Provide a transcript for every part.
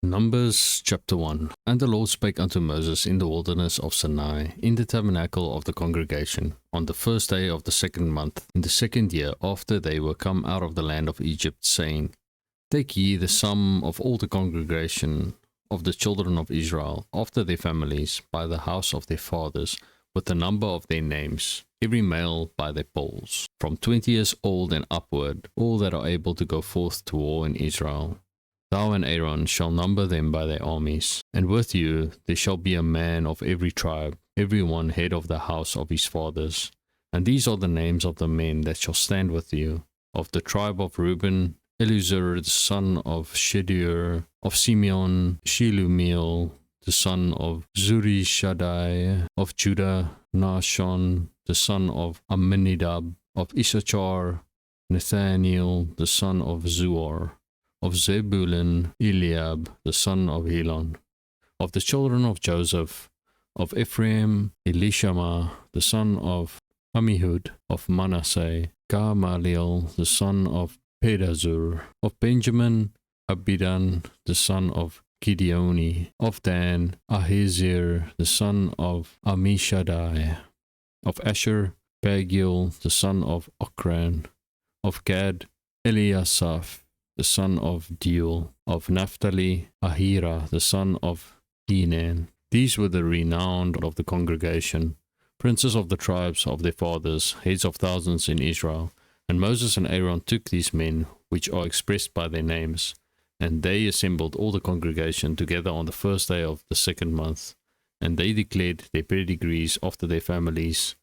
Numbers chapter 1. And the Lord spake unto Moses in the wilderness of Sinai, in the tabernacle of the congregation, on the first day of the second month, in the second year after they were come out of the land of Egypt, saying, Take ye the sum of all the congregation of the children of Israel, after their families, by the house of their fathers, with the number of their names, every male by their polls, from 20 years old and upward, all that are able to go forth to war in Israel. Thou and Aaron shall number them by their armies, and with you there shall be a man of every tribe, every one head of the house of his fathers. And these are the names of the men that shall stand with you. Of the tribe of Reuben, Elizur the son of Shedeur; of Simeon, Shelumiel the son of Zurishaddai; of Judah, Nahshon the son of Amminadab; of Issachar, Nathaniel the son of Zuar; of Zebulun, Eliab the son of Helon; of the children of Joseph; of Ephraim, Elishama the son of Ammihud; of Manasseh, Gamaliel the son of Pedazur; of Benjamin, Abidan the son of Gideoni; of Dan, Ahiezer the son of Ammishaddai; of Asher, Pagiel the son of Ochran; of Gad, Eliasaph the son of Deuel; of Naphtali, Ahira the son of Enan. These were the renowned of the congregation, princes of the tribes of their fathers, heads of thousands in Israel. And Moses and Aaron took these men, which are expressed by their names, and they assembled all the congregation together on the first day of the second month, and they declared their pedigrees after their families,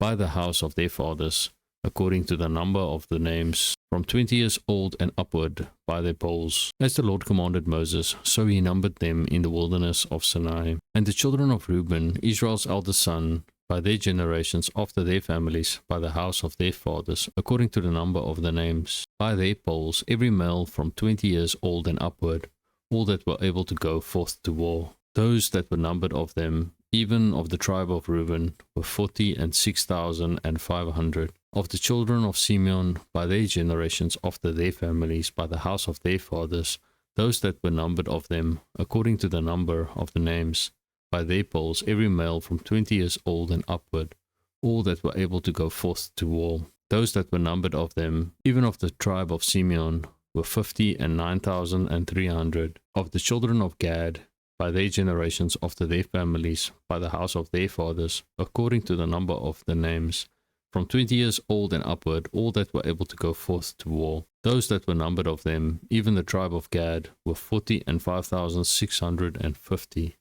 by the house of their fathers, according to the number of the names, from 20 years old and upward, by their polls. As the Lord commanded Moses, so he numbered them in the wilderness of Sinai. And the children of Reuben, Israel's eldest son, by their generations after their families, by the house of their fathers, according to the number of the names, by their polls, every male from 20 years old and upward, all that were able to go forth to war. Those that were numbered of them, even of the tribe of Reuben, were 46,500. Of the children of Simeon, by their generations after their families, by the house of their fathers, those that were numbered of them, according to the number of the names, by their polls, every male from 20 years old and upward, all that were able to go forth to war. Those that were numbered of them, even of the tribe of Simeon, were 59,300. Of the children of Gad, by their generations after their families, by the house of their fathers, according to the number of the names, from 20 years old and upward, all that were able to go forth to war. Those that were numbered of them, even the tribe of Gad, were 45,650.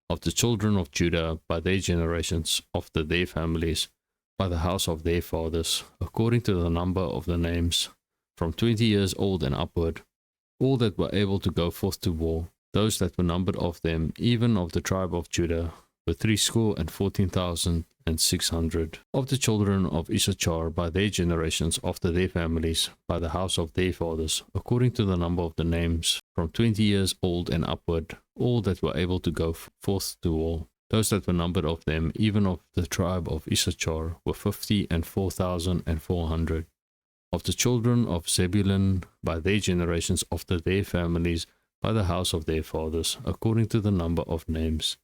Of the children of Judah, by their generations, after their families, by the house of their fathers, according to the number of the names, from 20 years old and upward, all that were able to go forth to war. Those that were numbered of them, even of the tribe of Judah, were 314,600. Of the children of Issachar, by their generations, after their families, by the house of their fathers, according to the number of the names, from 20 years old and upward, all that were able to go forth to war. Those that were numbered of them, even of the tribe of Issachar, were 54,400. Of the children of Zebulun, by their generations, after their families, by the house of their fathers, according to the number of names,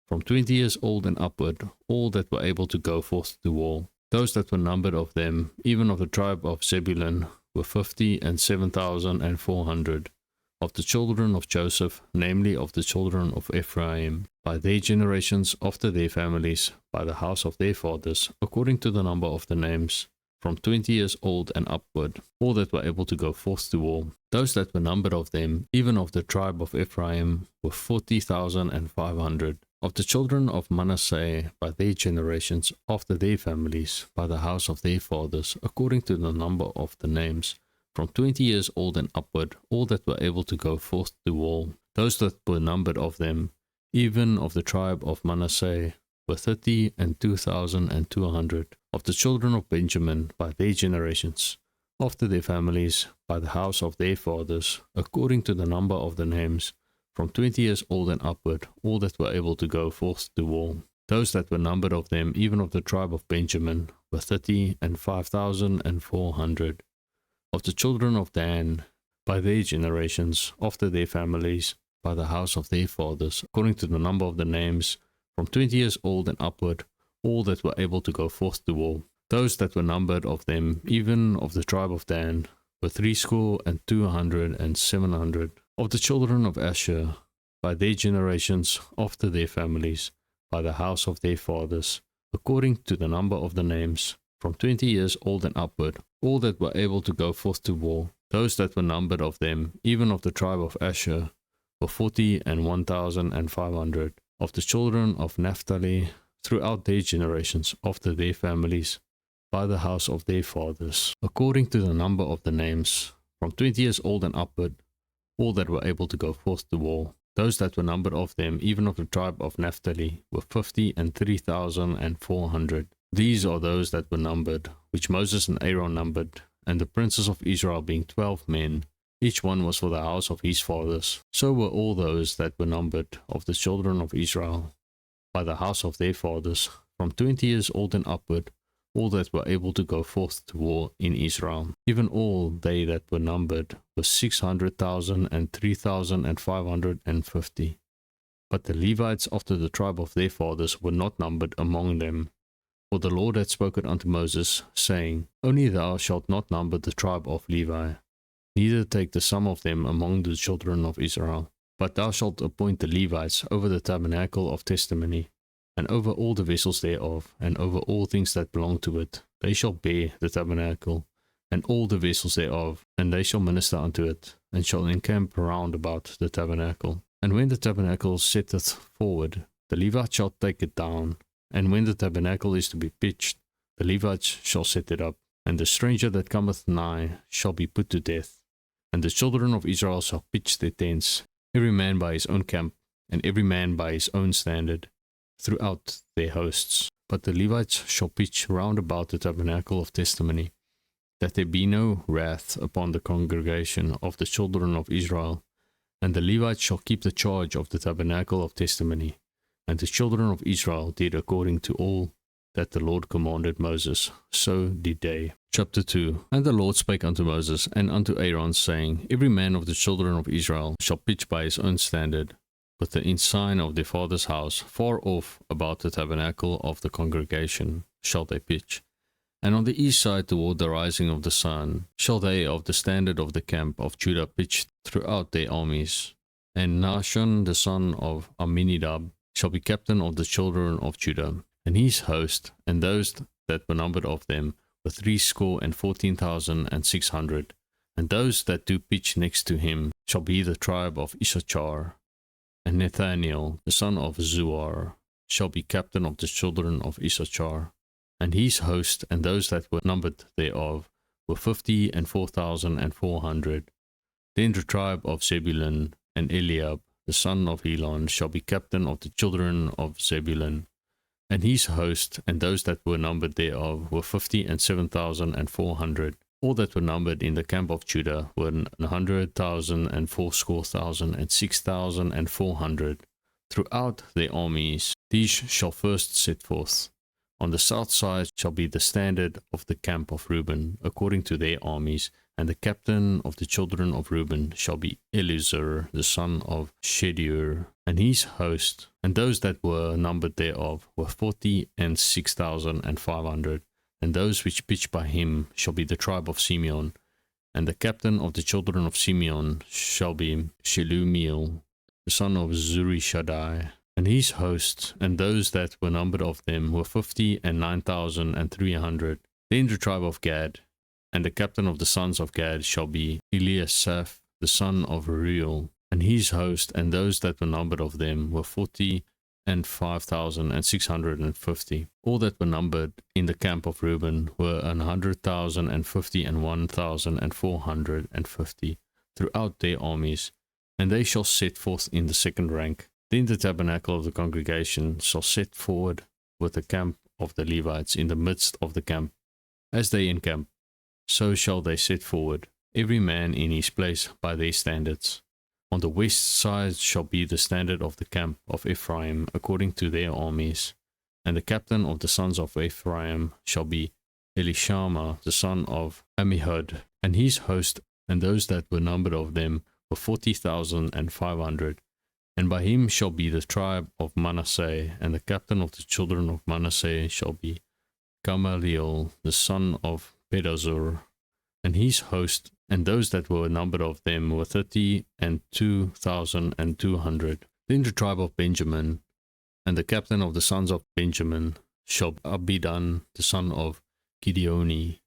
from 20 years old and upward, all that were able to go forth to war. Those that were numbered of them, even of the tribe of Zebulun, were 57,400. Of the children of Joseph, namely of the children of Ephraim, by their generations after their families, by the house of their fathers, according to the number of the names, from 20 years old and upward, all that were able to go forth to war. Those that were numbered of them, even of the tribe of Ephraim, were 40,500. Of the children of Manasseh, by their generations, after their families, by the house of their fathers, according to the number of the names, from 20 years old and upward, all that were able to go forth to war. Those that were numbered of them, even of the tribe of Manasseh, were 32,200. Of the children of Benjamin, by their generations, after their families, by the house of their fathers, according to the number of the names, from 20 years old and upward, all that were able to go forth to war. Those that were numbered of them, even of the tribe of Benjamin, were 35,400. Of the children of Dan, by their generations, after their families, by the house of their fathers, according to the number of the names, from 20 years old and upward, all that were able to go forth to war. Those that were numbered of them, even of the tribe of Dan, were 62,200,700. Of the children of Asher, by their generations, after their families, by the house of their fathers, according to the number of the names, from 20 years old and upward, all that were able to go forth to war. Those that were numbered of them, even of the tribe of Asher, were 40,001,500. Of the children of Naphtali, throughout their generations, after their families, by the house of their fathers, according to the number of the names, from 20 years old and upward, all that were able to go forth to war. Those that were numbered of them, even of the tribe of Naphtali, were 50,003,400. These are those that were numbered, which Moses and Aaron numbered, and the princes of Israel being 12 men. Each one was for the house of his fathers. So were all those that were numbered of the children of Israel, by the house of their fathers, from 20 years old and upward, all that were able to go forth to war in Israel. Even all they that were numbered were 600,003,550. But the Levites after the tribe of their fathers were not numbered among them. For the Lord had spoken unto Moses, saying, Only thou shalt not number the tribe of Levi, neither take the sum of them among the children of Israel. But thou shalt appoint the Levites over the tabernacle of testimony, and over all the vessels thereof, and over all things that belong to it. They shall bear the tabernacle, and all the vessels thereof, and they shall minister unto it, and shall encamp round about the tabernacle. And when the tabernacle setteth forward, the Levites shall take it down, and when the tabernacle is to be pitched, the Levites shall set it up, and the stranger that cometh nigh shall be put to death. And the children of Israel shall pitch their tents, every man by his own camp, and every man by his own standard, throughout their hosts. But the Levites shall pitch round about the tabernacle of testimony, that there be no wrath upon the congregation of the children of Israel. And the Levites shall keep the charge of the tabernacle of testimony. And the children of Israel did according to all that the Lord commanded Moses, so did they. Chapter 2. And the Lord spake unto Moses and unto Aaron, saying, Every man of the children of Israel shall pitch by his own standard, with the ensign of their father's house, far off about the tabernacle of the congregation shall they pitch. And on the east side toward the rising of the sun shall they of the standard of the camp of Judah pitch throughout their armies. And Nahshon the son of Amminadab shall be captain of the children of Judah, and his host, and those that were numbered of them were 314,600. And those that do pitch next to him shall be the tribe of Issachar. And Nathaniel the son of Zuar shall be captain of the children of Issachar. And his host, and those that were numbered thereof, were 54,400. Then the tribe of Zebulun, and Eliab the son of Helon shall be captain of the children of Zebulun. And his host, and those that were numbered thereof, were 57,400. All that were numbered in the camp of Judah were 100,000 and 6,400. Throughout their armies, these shall first set forth. On the south side shall be the standard of the camp of Reuben, according to their armies, and the captain of the children of Reuben shall be Elizur the son of Shedeur, and his host, and those that were numbered thereof were 46,500. And those which pitch by him shall be the tribe of Simeon, and the captain of the children of Simeon shall be Shelumiel the son of Zurishaddai, and his host, and those that were numbered of them were 59,300. Then the tribe of Gad, and the captain of the sons of Gad shall be Eliasaph the son of Reuel, and his host, and those that were numbered of them were 45,650. All that were numbered in the camp of Reuben were 100,050 and 1,450 throughout their armies, and they shall set forth in the second rank. Then the tabernacle of the congregation shall set forward with the camp of the Levites in the midst of the camp. As they encamp, so shall they set forward, every man in his place by their standards. On the west side shall be the standard of the camp of Ephraim according to their armies. And the captain of the sons of Ephraim shall be Elishama the son of Ammihud, and his host, and those that were numbered of them were 40,500. And by him shall be the tribe of Manasseh, and the captain of the children of Manasseh shall be Gamaliel, the son of Pedazur, and his host, and those that were numbered of them were 32,200. Then the tribe of Benjamin, and the captain of the sons of Benjamin shall be Abidan, the son of Gideoni,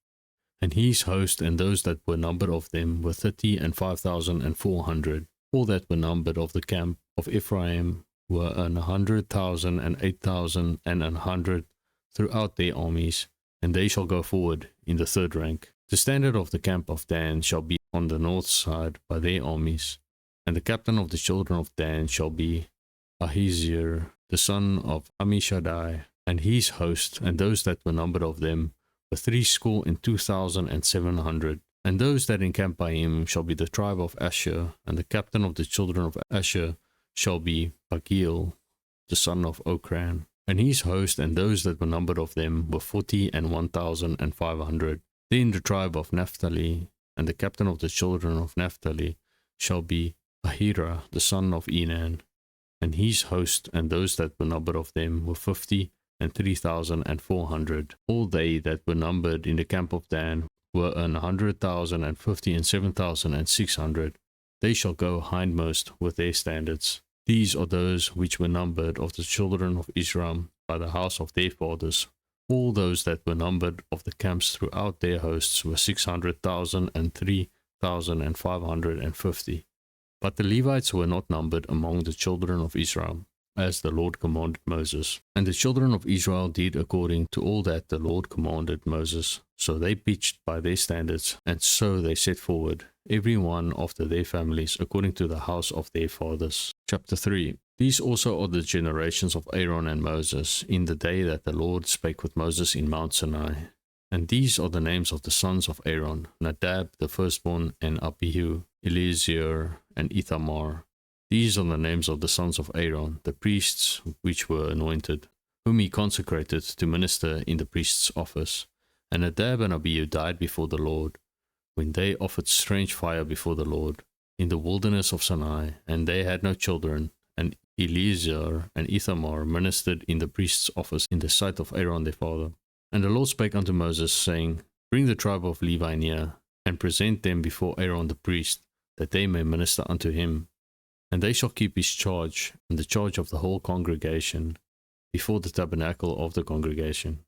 and his host, and those that were numbered of them were 35,400. All that were numbered of the camp of Ephraim were 100,000 and 8,000 and 100 throughout their armies, and they shall go forward in the third rank. The standard of the camp of Dan shall be on the north side by their armies, and the captain of the children of Dan shall be Ahiezer, the son of Ammishaddai, and his host, and those that were numbered of them were 62,700. And those that encamp by him shall be the tribe of Asher, and the captain of the children of Asher shall be Pagiel, the son of Okran, and his host, and those that were numbered of them were 41,500. Then the tribe of Naphtali, and the captain of the children of Naphtali shall be Ahira, the son of Enan, and his host, and those that were numbered of them were 53,400. All they that were numbered in the camp of Dan were 100,050 and 7,600. They shall go hindmost with their standards. These are those which were numbered of the children of Israel by the house of their fathers. All those that were numbered of the camps throughout their hosts were 600,000 and 3,550. But the Levites were not numbered among the children of Israel, as the Lord commanded Moses. And the children of Israel did according to all that the Lord commanded Moses. So they pitched by their standards, and so they set forward, every one after their families, according to the house of their fathers. Chapter 3. These also are the generations of Aaron and Moses, in the day that the Lord spake with Moses in Mount Sinai. And these are the names of the sons of Aaron: Nadab the firstborn, and Abihu, Eleazar, and Ithamar. These are the names of the sons of Aaron, the priests which were anointed, whom he consecrated to minister in the priest's office. And Nadab and Abihu died before the Lord, when they offered strange fire before the Lord, in the wilderness of Sinai, and they had no children. And Eleazar and Ithamar ministered in the priest's office in the sight of Aaron their father. And the Lord spake unto Moses, saying, Bring the tribe of Levi near, and present them before Aaron the priest, that they may minister unto him. And they shall keep his charge, and the charge of the whole congregation, before the tabernacle of the congregation,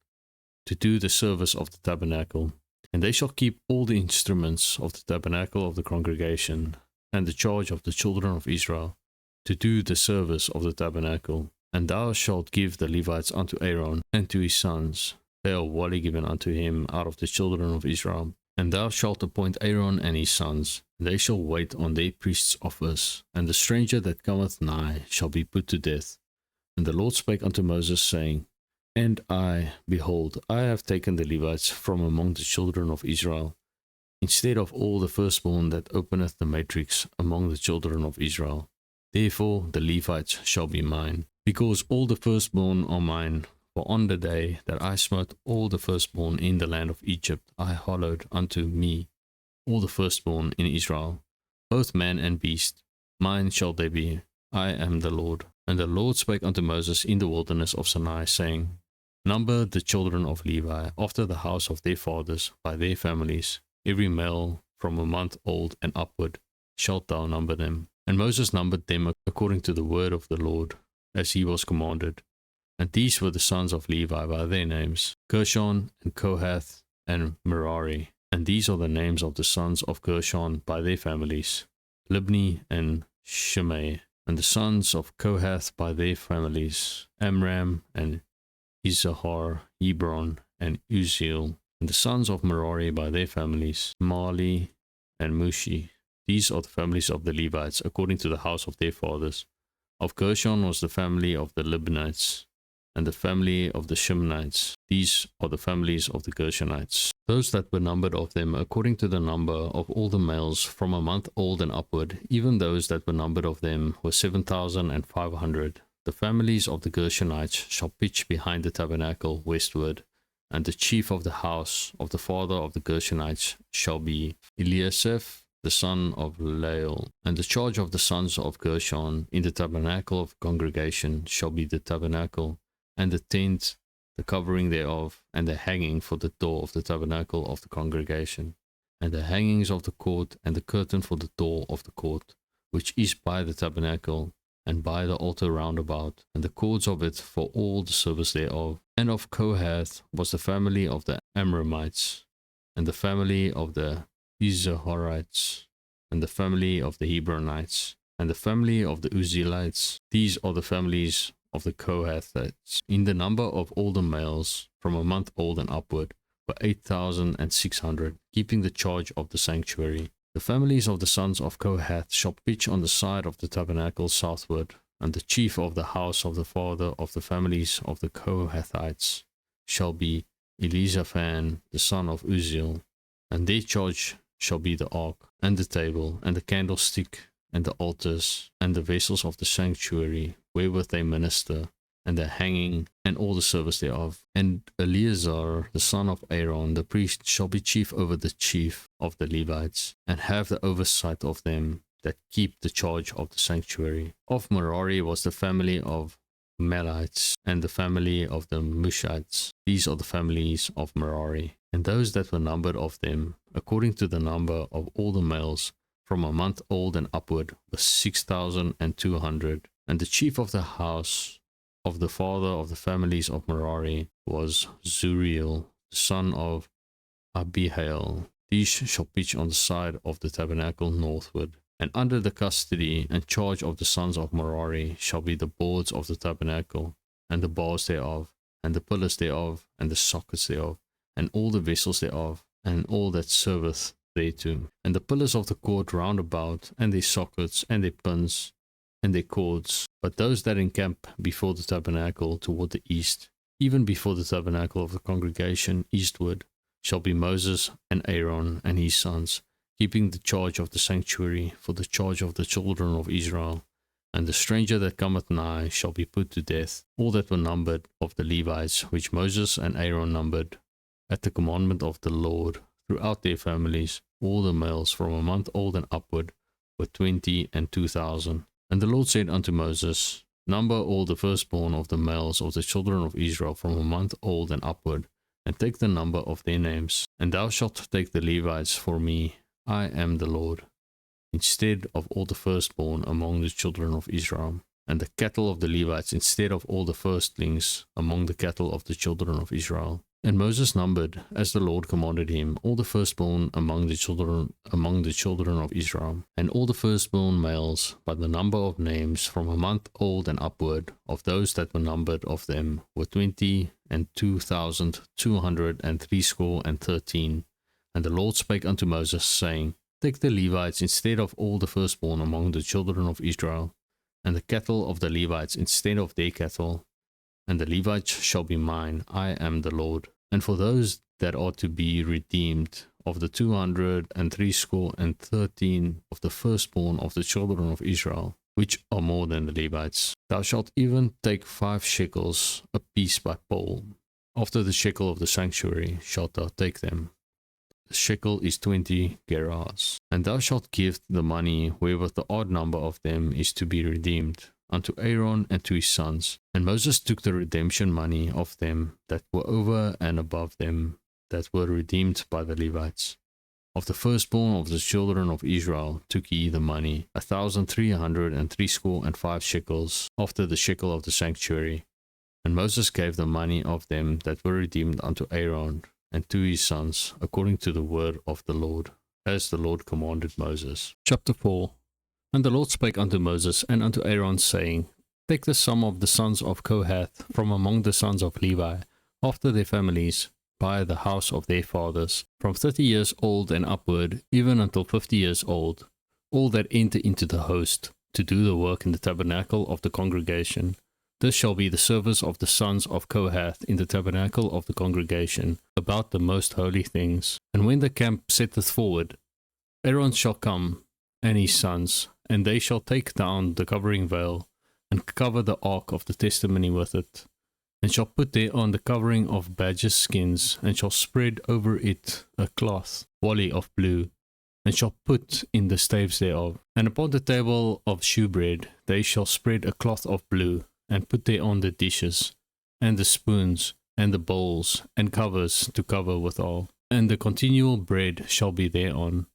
to do the service of the tabernacle. And they shall keep all the instruments of the tabernacle of the congregation, and the charge of the children of Israel, to do the service of the tabernacle. And thou shalt give the Levites unto Aaron and to his sons. They are wholly given unto him out of the children of Israel. And thou shalt appoint Aaron and his sons, and they shall wait on their priest's office, and the stranger that cometh nigh shall be put to death. And the Lord spake unto Moses, saying, And I, behold, I have taken the Levites from among the children of Israel, instead of all the firstborn that openeth the matrix among the children of Israel. Therefore the Levites shall be mine, because all the firstborn are mine. For on the day that I smote all the firstborn in the land of Egypt, I hallowed unto me all the firstborn in Israel, both man and beast. Mine shall they be. I am the Lord. And the Lord spake unto Moses in the wilderness of Sinai, saying, Number the children of Levi after the house of their fathers by their families, every male from a month old and upward shalt thou number them. And Moses numbered them according to the word of the Lord, as he was commanded. And these were the sons of Levi by their names, Gershon and Kohath and Merari. And these are the names of the sons of Gershon by their families, Libni and Shimei. And the sons of Kohath by their families, Amram and Izahar, Hebron and Uzziel. And the sons of Merari by their families, Mali and Mushi. These are the families of the Levites, according to the house of their fathers. Of Gershon was the family of the Libnites, and the family of the Shimonites. These are the families of the Gershonites. Those that were numbered of them, according to the number of all the males from a month old and upward, even those that were numbered of them, were 7,500. The families of the Gershonites shall pitch behind the tabernacle westward, and the chief of the house of the father of the Gershonites shall be Eliasaph, the son of Lael. And the charge of the sons of Gershon in the tabernacle of congregation shall be the tabernacle, and the tent, the covering thereof, and the hanging for the door of the tabernacle of the congregation, and the hangings of the court, and the curtain for the door of the court, which is by the tabernacle, and by the altar round about, and the cords of it for all the service thereof. And of Kohath was the family of the Amramites, and the family of the Izaharites, and the family of the Hebronites, and the family of the Uzzielites. These are the families of the Kohathites. In the number of all the males from a month old and upward were 8,600, keeping the charge of the sanctuary. The families of the sons of Kohath shall pitch on the side of the tabernacle southward, and the chief of the house of the father of the families of the Kohathites shall be Elizaphan, the son of Uzziel, and their charge shall be the ark, and the table, and the candlestick, and the altars, and the vessels of the sanctuary, wherewith they minister, and the hanging, and all the service thereof. And Eleazar, the son of Aaron, the priest, shall be chief over the chief of the Levites, and have the oversight of them that keep the charge of the sanctuary. Of Merari was the family of Melites, and the family of the Mushites. These are the families of Merari. And those that were numbered of them, according to the number of all the males, from a month old and upward, was 6,200. And the chief of the house of the father of the families of Merari was Zuriel, the son of Abihail. These shall pitch on the side of the tabernacle northward. And under the custody and charge of the sons of Merari shall be the boards of the tabernacle, and the bars thereof, and the pillars thereof, and the sockets thereof, and all the vessels thereof, and all that serveth thereto, and the pillars of the court round about, and their sockets, and their pins, and their cords. But those that encamp before the tabernacle toward the east, even before the tabernacle of the congregation eastward, shall be Moses and Aaron and his sons, keeping the charge of the sanctuary for the charge of the children of Israel. And the stranger that cometh nigh shall be put to death. All that were numbered of the Levites, which Moses and Aaron numbered, at the commandment of the Lord, throughout their families, all the males from a month old and upward were 22,000. And the Lord said unto Moses, Number all the firstborn of the males of the children of Israel from a month old and upward, and take the number of their names. And thou shalt take the Levites for me, I am the Lord, instead of all the firstborn among the children of Israel, and the cattle of the Levites instead of all the firstlings among the cattle of the children of Israel. And Moses numbered, as the Lord commanded him, all the firstborn among the children of Israel, and all the firstborn males by the number of names from a month old and upward of those that were numbered of them were 22,213. And the Lord spake unto Moses, saying, Take the Levites instead of all the firstborn among the children of Israel, and the cattle of the Levites instead of their cattle, and the Levites shall be mine, I am the Lord. And for those that are to be redeemed, of the 213 of the firstborn of the children of Israel, which are more than the Levites, thou shalt even take 5 shekels apiece by pole. After the shekel of the sanctuary shalt thou take them. The shekel is 20 gerahs. And thou shalt give the money wherewith the odd number of them is to be redeemed, unto Aaron and to his sons. And Moses took the redemption money of them that were over and above them that were redeemed by the Levites. Of the firstborn of the children of Israel took he the money, 1,365 shekels, after the shekel of the sanctuary. And Moses gave the money of them that were redeemed unto Aaron and to his sons, according to the word of the Lord, as the Lord commanded Moses. Chapter 4. And the Lord spake unto Moses and unto Aaron, saying, Take the sum of the sons of Kohath from among the sons of Levi, after their families, by the house of their fathers, from 30 years old and upward, even until 50 years old, all that enter into the host, to do the work in the tabernacle of the congregation. This shall be the service of the sons of Kohath in the tabernacle of the congregation, about the most holy things. And when the camp setteth forward, Aaron shall come, and his sons, and they shall take down the covering veil, and cover the ark of the testimony with it, and shall put thereon the covering of badgers' skins, and shall spread over it a cloth, wally of blue. and shall put in the staves thereof. And upon the table of shewbread they shall spread a cloth of blue, and put thereon the dishes, and the spoons, and the bowls, and covers to cover withal. And the continual bread shall be thereon.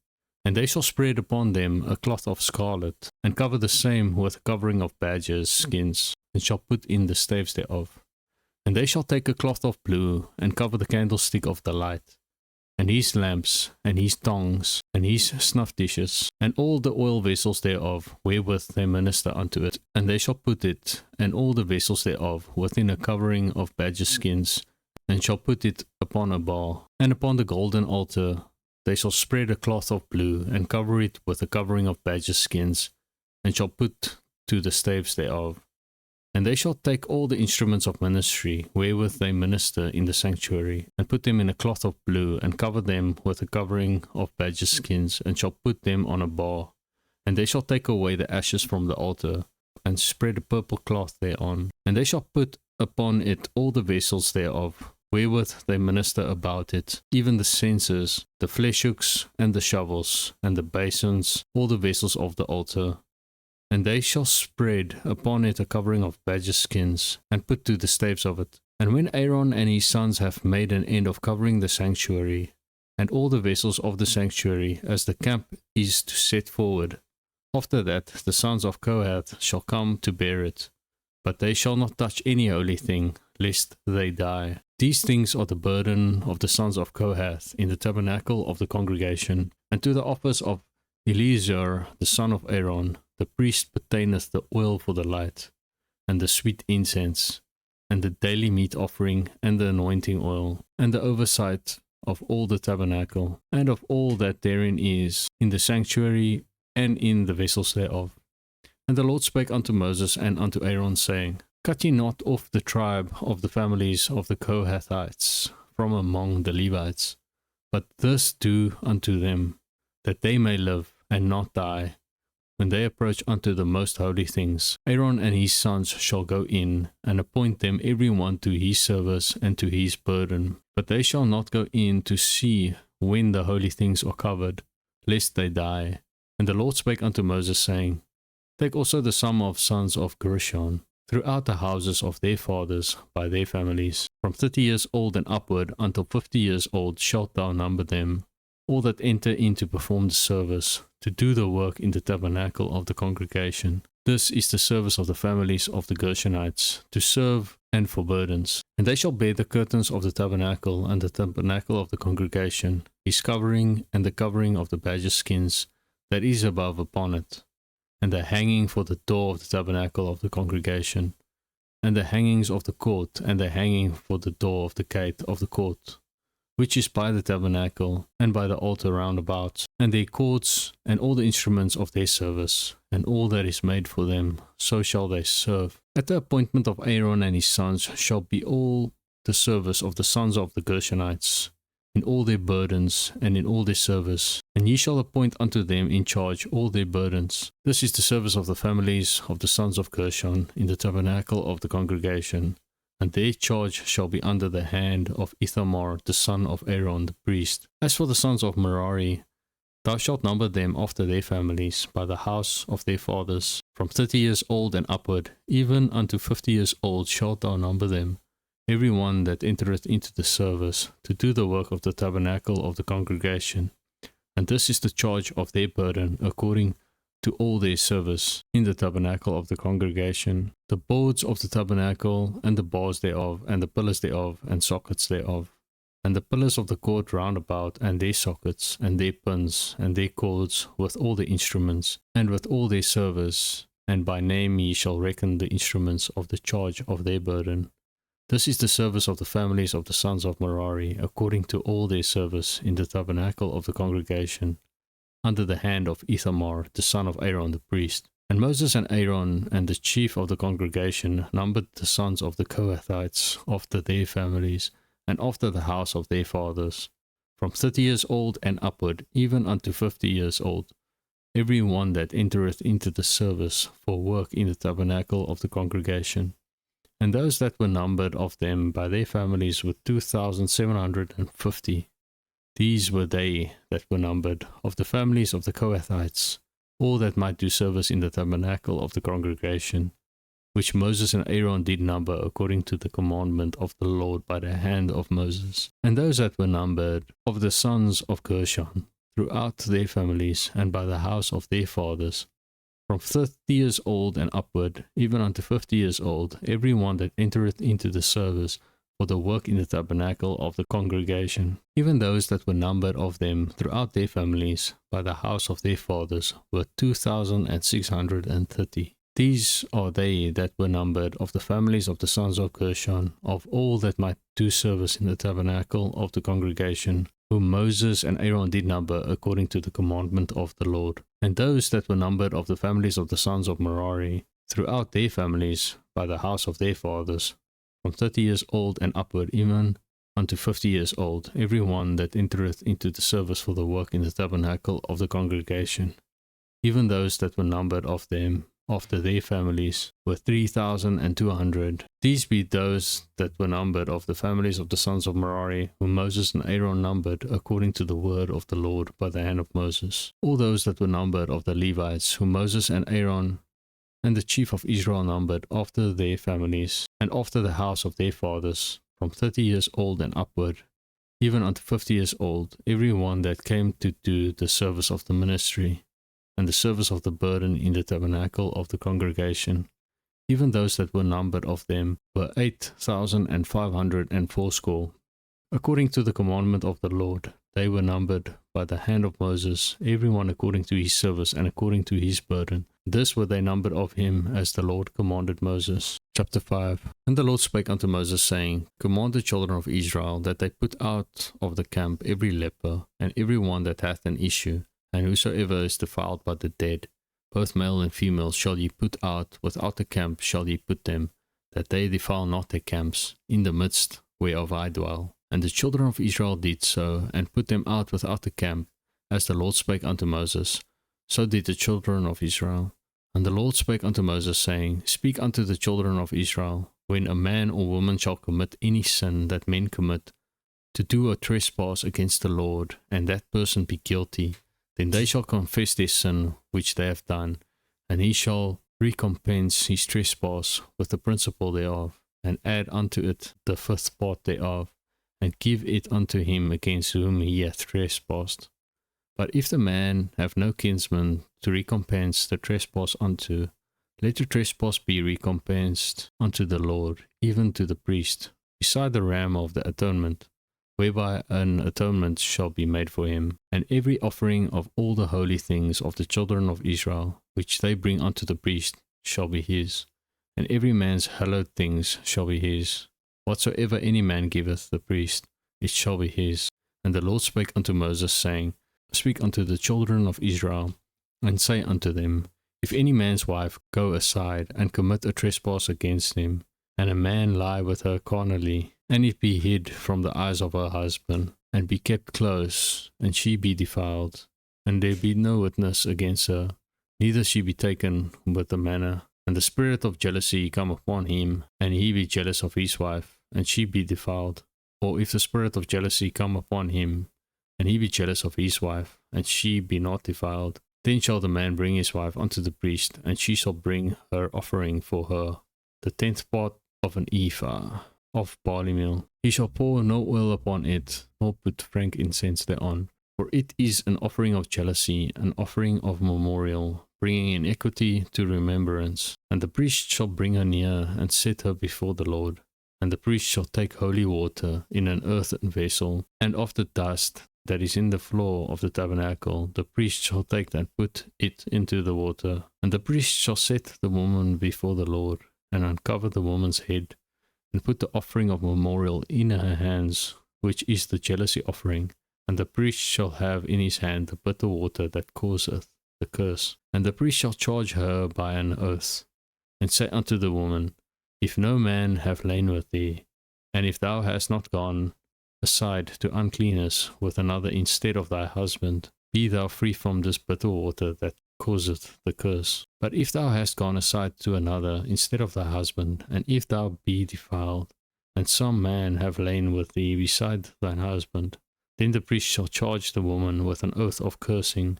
And they shall spread upon them a cloth of scarlet, and cover the same with a covering of badgers' skins, and shall put in the staves thereof. And they shall take a cloth of blue, and cover the candlestick of the light, and his lamps, and his tongs, and his snuff dishes, and all the oil vessels thereof, wherewith they minister unto it. And they shall put it, and all the vessels thereof, within a covering of badger skins, and shall put it upon a bar. And upon the golden altar they shall spread a cloth of blue, and cover it with a covering of badger skins, and shall put to the staves thereof. And they shall take all the instruments of ministry, wherewith they minister in the sanctuary, and put them in a cloth of blue, and cover them with a covering of badger skins, and shall put them on a bar. And they shall take away the ashes from the altar, and spread a purple cloth thereon. And they shall put upon it all the vessels thereof, wherewith they minister about it, even the censers, the flesh hooks, and the shovels, and the basins, all the vessels of the altar. And they shall spread upon it a covering of badger skins, and put to the staves of it. And when Aaron and his sons have made an end of covering the sanctuary, and all the vessels of the sanctuary, as the camp is to set forward, after that the sons of Kohath shall come to bear it. But they shall not touch any holy thing, lest they die. These things are the burden of the sons of Kohath in the tabernacle of the congregation, and to the office of Eleazar the son of Aaron, the priest, pertaineth the oil for the light, and the sweet incense, and the daily meat offering, and the anointing oil, and the oversight of all the tabernacle, and of all that therein is, in the sanctuary, and in the vessels thereof. And the Lord spake unto Moses and unto Aaron, saying, Cut ye not off the tribe of the families of the Kohathites from among the Levites, but this do unto them, that they may live and not die, when they approach unto the most holy things. Aaron and his sons shall go in, and appoint them every one to his service and to his burden. But they shall not go in to see when the holy things are covered, lest they die. And the Lord spake unto Moses, saying, Take also the sum of sons of Gershon, throughout the houses of their fathers, by their families. From 30 years old and upward until 50 years old shalt thou number them, all that enter in to perform the service, to do the work in the tabernacle of the congregation. This is the service of the families of the Gershonites, to serve and for burdens. And they shall bear the curtains of the tabernacle, and the tabernacle of the congregation, his covering, and the covering of the badger skins that is above upon it, and the hanging for the door of the tabernacle of the congregation, and the hangings of the court, and the hanging for the door of the gate of the court, which is by the tabernacle, and by the altar round about, and their cords, and all the instruments of their service, and all that is made for them, so shall they serve. At the appointment of Aaron and his sons shall be all the service of the sons of the Gershonites, in all their burdens, and in all their service, and ye shall appoint unto them in charge all their burdens. This is the service of the families of the sons of Gershon, in the tabernacle of the congregation. And their charge shall be under the hand of Ithamar the son of Aaron the priest. As for the sons of Merari, thou shalt number them after their families, by the house of their fathers. From 30 years old and upward, even unto 50 years old shalt thou number them, every one that entereth into the service, to do the work of the tabernacle of the congregation. And this is the charge of their burden, according to all their service in the tabernacle of the congregation, the boards of the tabernacle, and the bars thereof, and the pillars thereof, and sockets thereof, and the pillars of the court round about, and their sockets, and their pins, and their cords, with all the instruments, and with all their service. And by name ye shall reckon the instruments of the charge of their burden. This is the service of the families of the sons of Merari, according to all their service in the tabernacle of the congregation, under the hand of Ithamar the son of Aaron the priest. And Moses and Aaron and the chief of the congregation numbered the sons of the Kohathites after their families, and after the house of their fathers, from 30 years old and upward, even unto 50 years old, every one that entereth into the service for work in the tabernacle of the congregation. And those that were numbered of them by their families were 2,750. These were they that were numbered of the families of the Kohathites, all that might do service in the tabernacle of the congregation, which Moses and Aaron did number according to the commandment of the Lord by the hand of Moses. And those that were numbered of the sons of Gershon, throughout their families, and by the house of their fathers, from 30 years old and upward, even unto 50 years old, every one that entereth into the service for the work in the tabernacle of the congregation. Even those that were numbered of them throughout their families, by the house of their fathers, were 2,630. These are they that were numbered of the families of the sons of Gershon, of all that might do service in the tabernacle of the congregation, whom Moses and Aaron did number according to the commandment of the Lord. And those that were numbered of the families of the sons of Merari, throughout their families, by the house of their fathers, from 30 years old and upward, even unto 50 years old, every one that entereth into the service for the work in the tabernacle of the congregation. Even those that were numbered of them, after their families, were 3,200. These be those that were numbered of the families of the sons of Merari, whom Moses and Aaron numbered according to the word of the Lord by the hand of Moses. All those that were numbered of the Levites, whom Moses and Aaron and the chief of Israel numbered after their families, and after the house of their fathers, from 30 years old and upward, even unto 50 years old, every one that came to do the service of the ministry, and the service of the burden in the tabernacle of the congregation. Even those that were numbered of them were 8,580. According to the commandment of the Lord, they were numbered by the hand of Moses, every one according to his service and according to his burden. This were they numbered of him, as the Lord commanded Moses. Chapter 5. And the Lord spake unto Moses, saying, Command the children of Israel that they put out of the camp every leper, and every one that hath an issue, and whosoever is defiled by the dead, both male and female, shall ye put out, without the camp shall ye put them, that they defile not their camps, in the midst whereof I dwell. And the children of Israel did so, and put them out without the camp, as the Lord spake unto Moses. So did the children of Israel. And the Lord spake unto Moses, saying, Speak unto the children of Israel, when a man or woman shall commit any sin that men commit, to do a trespass against the Lord, and that person be guilty, then they shall confess their sin which they have done, and he shall recompense his trespass with the principal thereof, and add unto it the fifth part thereof, and give it unto him against whom he hath trespassed. But if the man have no kinsman to recompense the trespass unto, let the trespass be recompensed unto the Lord, even to the priest, beside the ram of the atonement, whereby an atonement shall be made for him. And every offering of all the holy things of the children of Israel, which they bring unto the priest, shall be his, and every man's hallowed things shall be his. Whatsoever any man giveth the priest, it shall be his. And the Lord spake unto Moses, saying, Speak unto the children of Israel, and say unto them, If any man's wife go aside, and commit a trespass against him, and a man lie with her carnally, and it be hid from the eyes of her husband, and be kept close, and she be defiled, and there be no witness against her, neither she be taken with the manner, and the spirit of jealousy come upon him, and he be jealous of his wife, and she be defiled. Or if the spirit of jealousy come upon him, and he be jealous of his wife, and she be not defiled, then shall the man bring his wife unto the priest, and she shall bring her offering for her, the 10th part of an ephah of barley meal. He shall pour no oil upon it, nor put frankincense thereon, for it is an offering of jealousy, an offering of memorial, bringing iniquity to remembrance. And the priest shall bring her near, and set her before the Lord. And the priest shall take holy water in an earthen vessel, and of the dust that is in the floor of the tabernacle, the priest shall take and put it into the water. And the priest shall set the woman before the Lord, and uncover the woman's head, and put the offering of memorial in her hands, which is the jealousy offering. And the priest shall have in his hand the bitter water that causeth the curse. And the priest shall charge her by an oath, and say unto the woman, If no man have lain with thee, and if thou hast not gone aside to uncleanness with another instead of thy husband, be thou free from this bitter water that causeth the curse. But if thou hast gone aside to another instead of thy husband, and if thou be defiled, and some man have lain with thee beside thine husband, Then the priest shall charge the woman with an oath of cursing,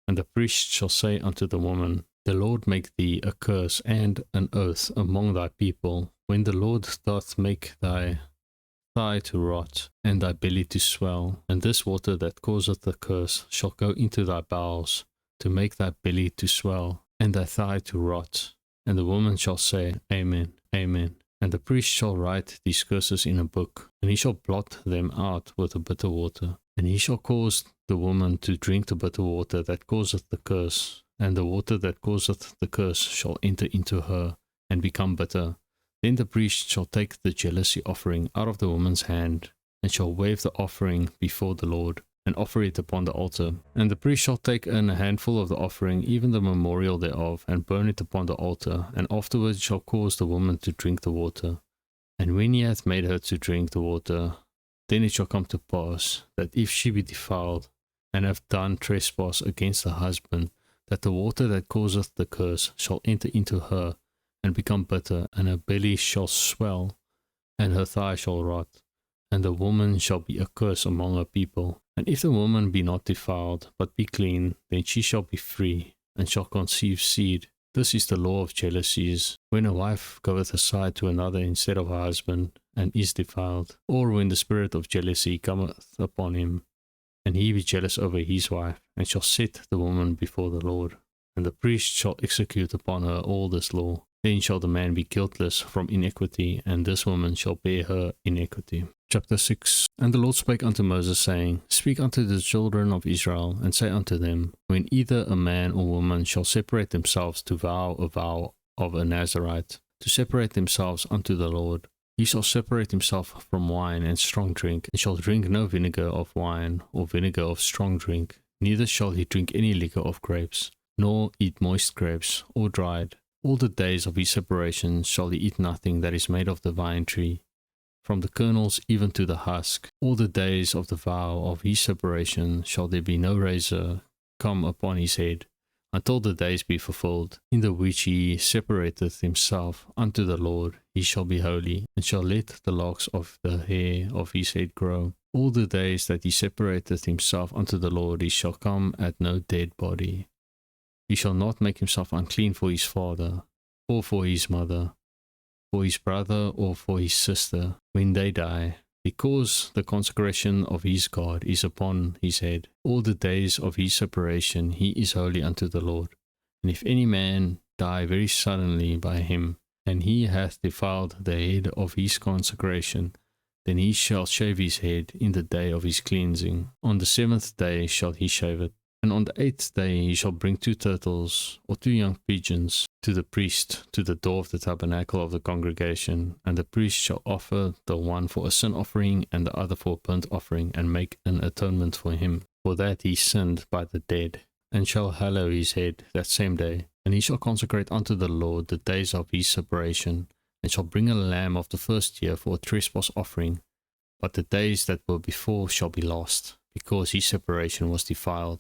and the priest shall say unto the woman, The Lord make thee a curse and an oath among thy people, when the Lord doth make thy thigh to rot, and thy belly to swell, and this water that causeth the curse shall go into thy bowels, to make thy belly to swell, and thy thigh to rot. And the woman shall say, Amen, Amen. And the priest shall write these curses in a book, and he shall blot them out with the bitter water. And he shall cause the woman to drink the bitter water that causeth the curse, and the water that causeth the curse shall enter into her, and become bitter. Then the priest shall take the jealousy offering out of the woman's hand, and shall wave the offering before the Lord, and offer it upon the altar. And the priest shall take in a handful of the offering, even the memorial thereof, and burn it upon the altar, and afterwards shall cause the woman to drink the water. And when he hath made her to drink the water, then it shall come to pass, that if she be defiled, and have done trespass against her husband, that the water that causeth the curse shall enter into her, and become bitter, and her belly shall swell, and her thigh shall rot, and the woman shall be a curse among her people. And if the woman be not defiled, but be clean, then she shall be free, and shall conceive seed. This is the law of jealousies, when a wife goeth aside to another instead of her husband, and is defiled, or when the spirit of jealousy cometh upon him, and he be jealous over his wife, and shall set the woman before the Lord. And the priest shall execute upon her all this law. Then shall the man be guiltless from iniquity, and this woman shall bear her iniquity. Chapter 6. And the Lord spake unto Moses, saying, Speak unto the children of Israel, and say unto them, When either a man or woman shall separate themselves to vow a vow of a Nazarite, to separate themselves unto the Lord, he shall separate himself from wine and strong drink, and shall drink no vinegar of wine, or vinegar of strong drink, neither shall he drink any liquor of grapes, nor eat moist grapes, or dried. All the days of his separation shall he eat nothing that is made of the vine tree, from the kernels even to the husk. All the days of the vow of his separation shall there be no razor come upon his head, until the days be fulfilled, in the which he separateth himself unto the Lord. He shall be holy, and shall let the locks of the hair of his head grow. All the days that he separateth himself unto the Lord, he shall come at no dead body. He shall not make himself unclean for his father, or for his mother, for his brother, or for his sister, when they die, because the consecration of his God is upon his head. All the days of his separation he is holy unto the Lord. And if any man die very suddenly by him, and he hath defiled the head of his consecration, then he shall shave his head in the day of his cleansing. On the 7th day shall he shave it. And on the 8th day he shall bring 2 turtles, or 2 young pigeons, to the priest, to the door of the tabernacle of the congregation. And the priest shall offer the one for a sin offering, and the other for a burnt offering, and make an atonement for him, for that he sinned by the dead, and shall hallow his head that same day. And he shall consecrate unto the Lord the days of his separation, and shall bring a lamb of the first year for a trespass offering. But the days that were before shall be lost, because his separation was defiled.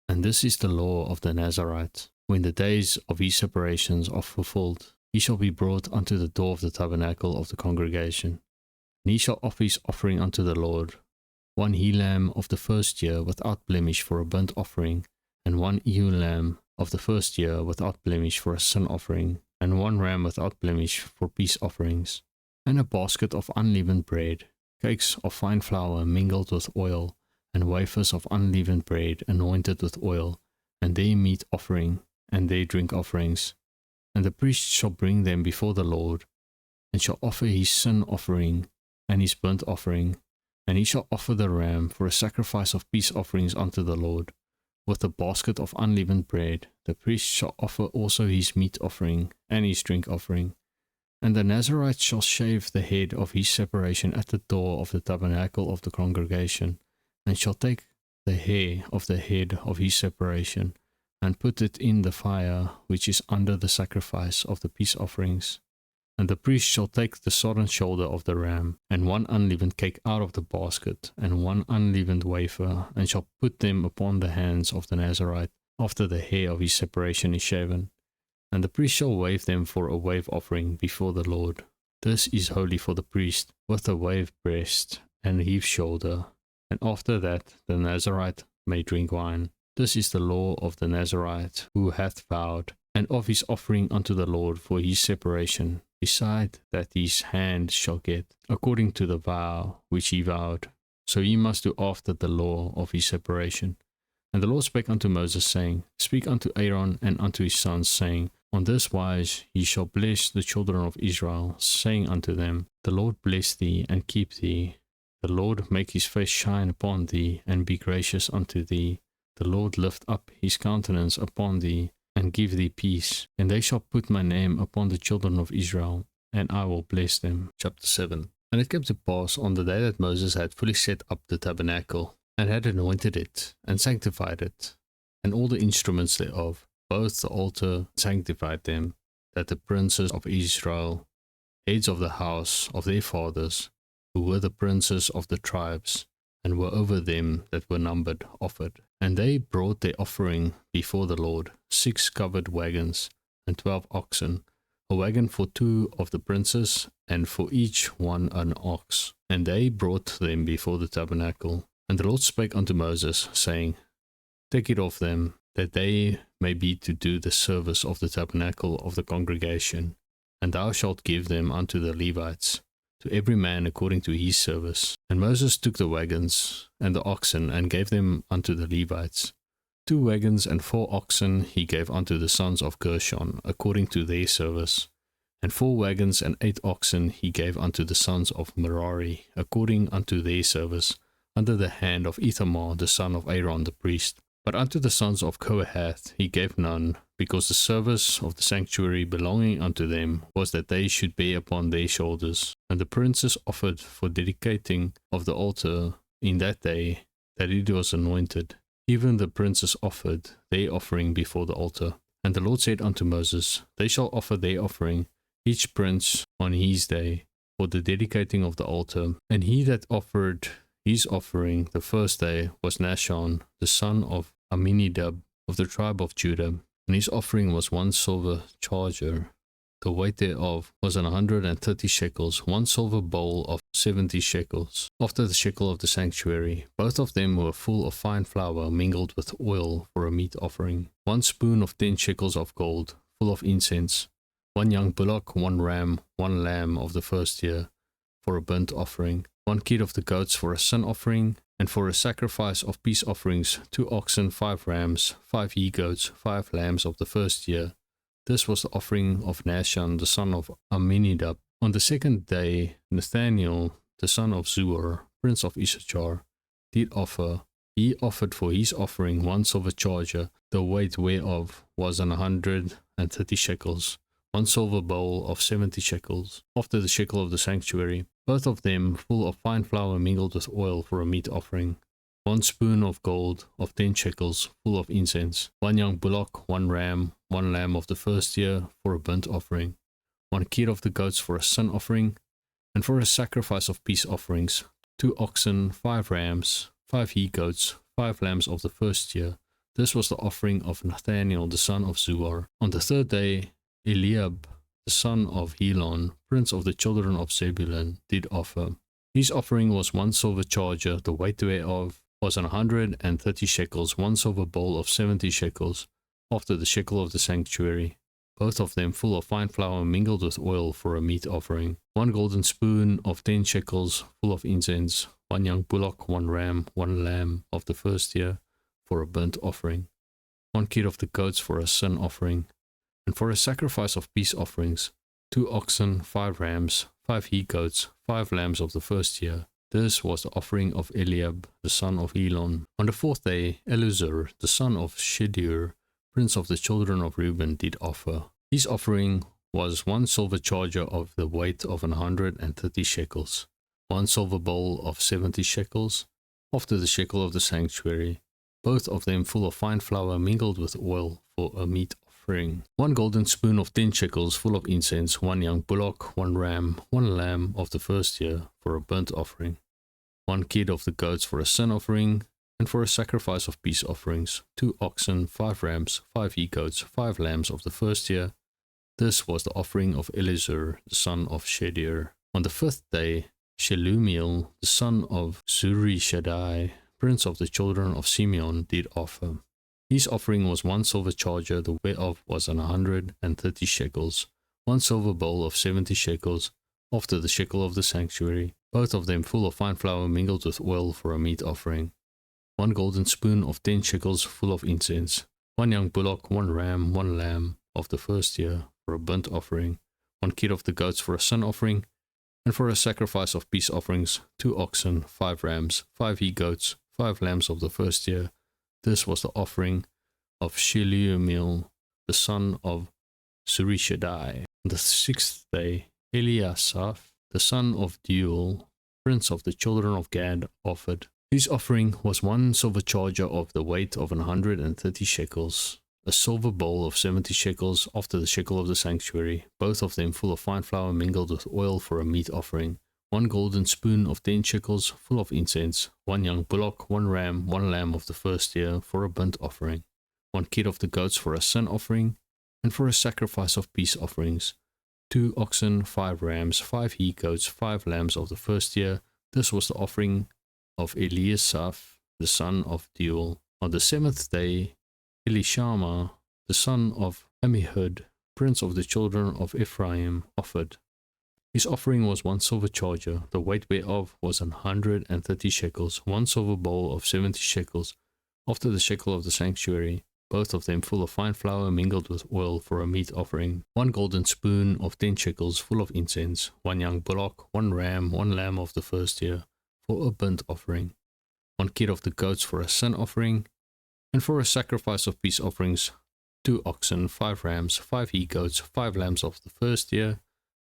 And this is the law of the Nazarite. When the days of his separations are fulfilled, he shall be brought unto the door of the tabernacle of the congregation. And he shall offer his offering unto the Lord, 1 he-lamb of the first year without blemish for a burnt offering, and 1 ewe lamb of the first year without blemish for a sin offering, and 1 ram without blemish for peace offerings, and a basket of unleavened bread, cakes of fine flour mingled with oil, and wafers of unleavened bread anointed with oil, and their meat offering, and their drink offerings. And the priest shall bring them before the Lord, and shall offer his sin offering, and his burnt offering, and he shall offer the ram for a sacrifice of peace offerings unto the Lord. With the basket of unleavened bread, the priest shall offer also his meat offering, and his drink offering. And the Nazarite shall shave the head of his separation at the door of the tabernacle of the congregation, and shall take the hair of the head of his separation, and put it in the fire which is under the sacrifice of the peace offerings. And the priest shall take the sodden shoulder of the ram, and 1 unleavened cake out of the basket, and 1 unleavened wafer, and shall put them upon the hands of the Nazarite, after the hair of his separation is shaven. And the priest shall wave them for a wave offering before the Lord. This is holy for the priest, with a wave breast and heave shoulder, and after that the Nazarite may drink wine. This is the law of the Nazarite who hath vowed, and of his offering unto the Lord for his separation, beside that his hand shall get, according to the vow which he vowed. So he must do after the law of his separation. And the Lord spake unto Moses, saying, Speak unto Aaron and unto his sons, saying, On this wise ye shall bless the children of Israel, saying unto them, The Lord bless thee and keep thee. The Lord make his face shine upon thee, and be gracious unto thee. The Lord lift up his countenance upon thee, and give thee peace. And they shall put my name upon the children of Israel, and I will bless them. Chapter 7. And it came to pass on the day that Moses had fully set up the tabernacle, and had anointed it, and sanctified it, and all the instruments thereof, both the altar sanctified them, that the princes of Israel, heads of the house of their fathers, who were the princes of the tribes, and were over them that were numbered, offered. And they brought their offering before the Lord, 6 covered wagons, and 12 oxen, a wagon for 2 of the princes, and for each one an ox. And they brought them before the tabernacle. And the Lord spake unto Moses, saying, Take it of them, that they may be to do the service of the tabernacle of the congregation, and thou shalt give them unto the Levites, to every man according to his service. And Moses took the wagons and the oxen, and gave them unto the Levites. 2 wagons and 4 oxen he gave unto the sons of Gershon, according to their service. And 4 wagons and 8 oxen he gave unto the sons of Merari, according unto their service, under the hand of Ithamar the son of Aaron the priest. But unto the sons of Kohath he gave none, because the service of the sanctuary belonging unto them was that they should bear upon their shoulders. And the princes offered for dedicating of the altar in that day that it was anointed. Even the princes offered their offering before the altar. And the Lord said unto Moses, They shall offer their offering, each prince on his day, for the dedicating of the altar. And he that offered his offering the first day was Nahshon, the son of Amminadab, of the tribe of Judah. And his offering was 1 silver charger. The weight thereof was 130 shekels, 1 silver bowl of 70 shekels, after the shekel of the sanctuary. Both of them were full of fine flour mingled with oil for a meat offering. 1 spoon of 10 shekels of gold, full of incense. 1 young bullock, 1 ram, 1 lamb of the first year, for a burnt offering. 1 kid of the goats for a sin offering, and for a sacrifice of peace offerings, 2 oxen, 5 rams, 5 he-goats, 5 lambs of the first year. This was the offering of Nahshon, the son of Amminadab. On the 2nd day, Nathaniel, the son of Zuar, prince of Issachar, did offer. He offered for his offering 1 silver charger, the weight whereof was 130 shekels, 1 silver bowl of 70 shekels, after the shekel of the sanctuary, both of them full of fine flour mingled with oil for a meat offering. 1 spoon of gold of 10 shekels, full of incense. 1 young bullock, 1 ram, 1 lamb of the first year, for a burnt offering. 1 kid of the goats for a sin offering, and for a sacrifice of peace offerings. 2 oxen, 5 rams, 5 he-goats, 5 lambs of the first year. This was the offering of Nathaniel, the son of Zuar. On the 3rd day, Eliab, the son of Helon, prince of the children of Zebulun, did offer. His offering was 1 silver charger, the weight whereof was 130 shekels, 1 silver bowl of 70 shekels, after the shekel of the sanctuary, both of them full of fine flour mingled with oil for a meat offering. 1 golden spoon of 10 shekels, full of incense. 1 young bullock, 1 ram, 1 lamb of the first year, for a burnt offering. 1 kid of the goats for a sin offering. And for a sacrifice of peace offerings, 2 oxen, 5 rams, 5 he-goats, 5 lambs of the first year. This was the offering of Eliab, the son of Helon. On the 4th day, Eleazar, the son of Shedeur, prince of the children of Reuben, did offer. His offering was 1 silver charger of the weight of 130 shekels, 1 silver bowl of 70 shekels, after the shekel of the sanctuary, both of them full of fine flour mingled with oil for a meat offering. 1 golden spoon of 10 shekels, full of incense. 1 young bullock, 1 ram, 1 lamb of the first year, for a burnt offering. 1 kid of the goats for a sin offering, and for a sacrifice of peace offerings. 2 oxen, 5 rams, 5 he-goats, 5 lambs of the first year. This was the offering of Eleazar, the son of Shedeur. On the 5th day, Shelumiel, the son of Zurishaddai, prince of the children of Simeon, did offer. His offering was 1 silver charger, the weight of was 130 shekels, 1 silver bowl of 70 shekels, after the shekel of the sanctuary, both of them full of fine flour mingled with oil for a meat offering, 1 golden spoon of 10 shekels full of incense, 1 young bullock, 1 ram, 1 lamb of the first year for a burnt offering, 1 kid of the goats for a sin offering, and for a sacrifice of peace offerings, 2 oxen, 5 rams, 5 he-goats, 5 lambs of the first year. This was the offering of Shelumiel, the son of Zurishaddai. On the 6th day, Eliasaph, the son of Deuel, prince of the children of Gad, offered. His offering was 1 silver charger of the weight of 130 shekels, a silver bowl of 70 shekels after the shekel of the sanctuary, both of them full of fine flour mingled with oil for a meat offering, 1 golden spoon of 10 shekels full of incense, 1 young bullock, 1 ram, 1 lamb of the first year for a burnt offering, 1 kid of the goats for a sin offering, and for a sacrifice of peace offerings, 2 oxen, 5 rams, 5 he-goats, 5 lambs of the first year. This was the offering of Eliasaph, the son of Deuel. On the 7th day, Elishama, the son of Ammihud, prince of the children of Ephraim, offered. His offering was 1 silver charger, the weight whereof was 130 shekels, 1 silver bowl of 70 shekels, after the shekel of the sanctuary, both of them full of fine flour mingled with oil for a meat offering, 1 golden spoon of 10 shekels full of incense, 1 young bullock, 1 ram, 1 lamb of the first year, for a burnt offering, 1 kid of the goats for a sin offering, and for a sacrifice of peace offerings, 2 oxen, 5 rams, 5 he-goats, 5 lambs of the first year.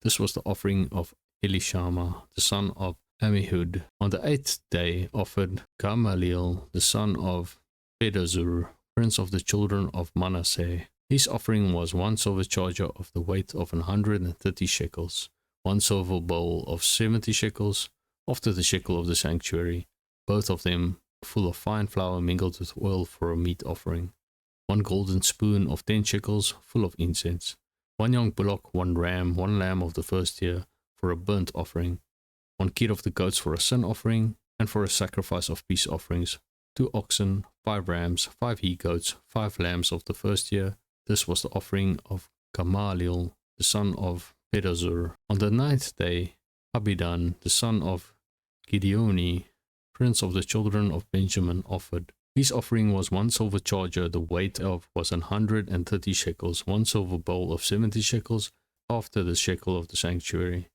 This was the offering of Elishama, the son of Ammihud. On the 8th day offered Gamaliel, the son of Pedazur, prince of the children of Manasseh. His offering was 1 silver charger of the weight of 130 shekels, 1 silver bowl of 70 shekels, after the shekel of the sanctuary, both of them full of fine flour mingled with oil for a meat offering, 1 golden spoon of 10 shekels full of incense, 1 young bullock, 1 ram, 1 lamb of the first year for a burnt offering, 1 kid of the goats for a sin offering, and for a sacrifice of peace offerings, 2 oxen, 5 rams, 5 he-goats, 5 lambs of the first year. This was the offering of Gamaliel, the son of Pedazur. On the 9th day, Abidan, the son of Gideoni, prince of the children of Benjamin, offered. His offering was 1 silver charger, the weight of was 130 shekels, 1 silver bowl of 70 shekels, after the shekel of the sanctuary,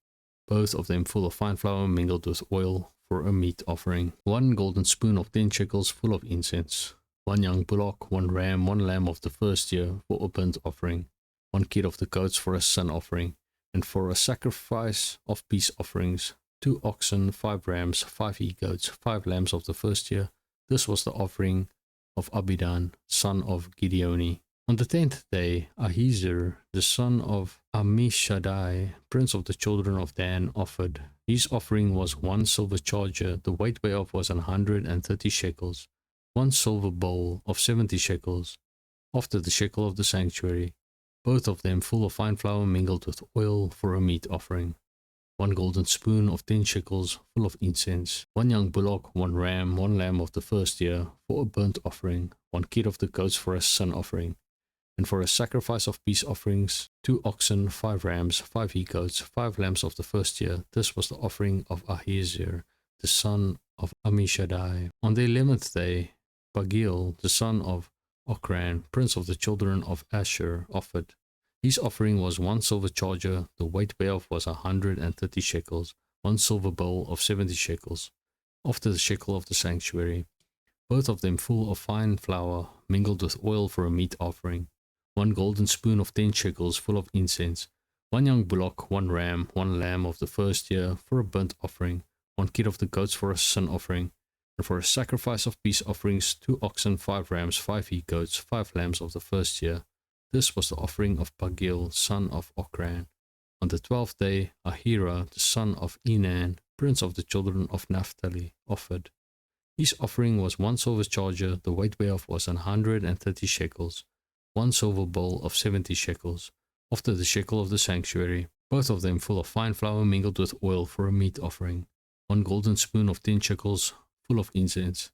both of them full of fine flour mingled with oil for a meat offering, 1 golden spoon of 10 shekels full of incense, 1 young bullock, 1 ram, 1 lamb of the first year for a burnt offering, 1 kid of the goats for a sin offering, and for a sacrifice of peace offerings, 2 oxen, 5 rams, 5 he-goats, 5 lambs of the first year. This was the offering of Abidan, son of Gideoni. On the 10th day, Ahiezer, the son of Ammishaddai, prince of the children of Dan, offered. His offering was 1 silver charger, the weight whereof was 130 shekels, 1 silver bowl of 70 shekels, after the shekel of the sanctuary, both of them full of fine flour mingled with oil for a meat offering, 1 golden spoon of 10 shekels full of incense, 1 young bullock, 1 ram, 1 lamb of the first year for a burnt offering, 1 kid of the goats for a sin offering, and for a sacrifice of peace offerings, 2 oxen, 5 rams, 5 he-goats, 5 lambs of the first year. This was the offering of Ahiezer, the son of Ammishaddai. On the 11th day, Pagiel, the son of Ochran, prince of the children of Asher, offered. His offering was 1 silver charger, the weight whereof was 130 shekels, 1 silver bowl of 70 shekels, after the shekel of the sanctuary, both of them full of fine flour mingled with oil for a meat offering, 1 golden spoon of 10 shekels full of incense, 1 young bullock, 1 ram, 1 lamb of the first year for a burnt offering, 1 kid of the goats for a sin offering, and for a sacrifice of peace offerings, 2 oxen, 5 rams, 5 he-goats, 5 lambs of the first year. This was the offering of Pagiel, son of Ochran. On the 12th day, Ahira, the son of Enan, prince of the children of Naphtali, offered. His offering was 1 silver charger, the weight whereof was 130 shekels, 1 silver bowl of 70 shekels, after the shekel of the sanctuary, both of them full of fine flour mingled with oil for a meat offering, 1 golden spoon of 10 shekels full of incense,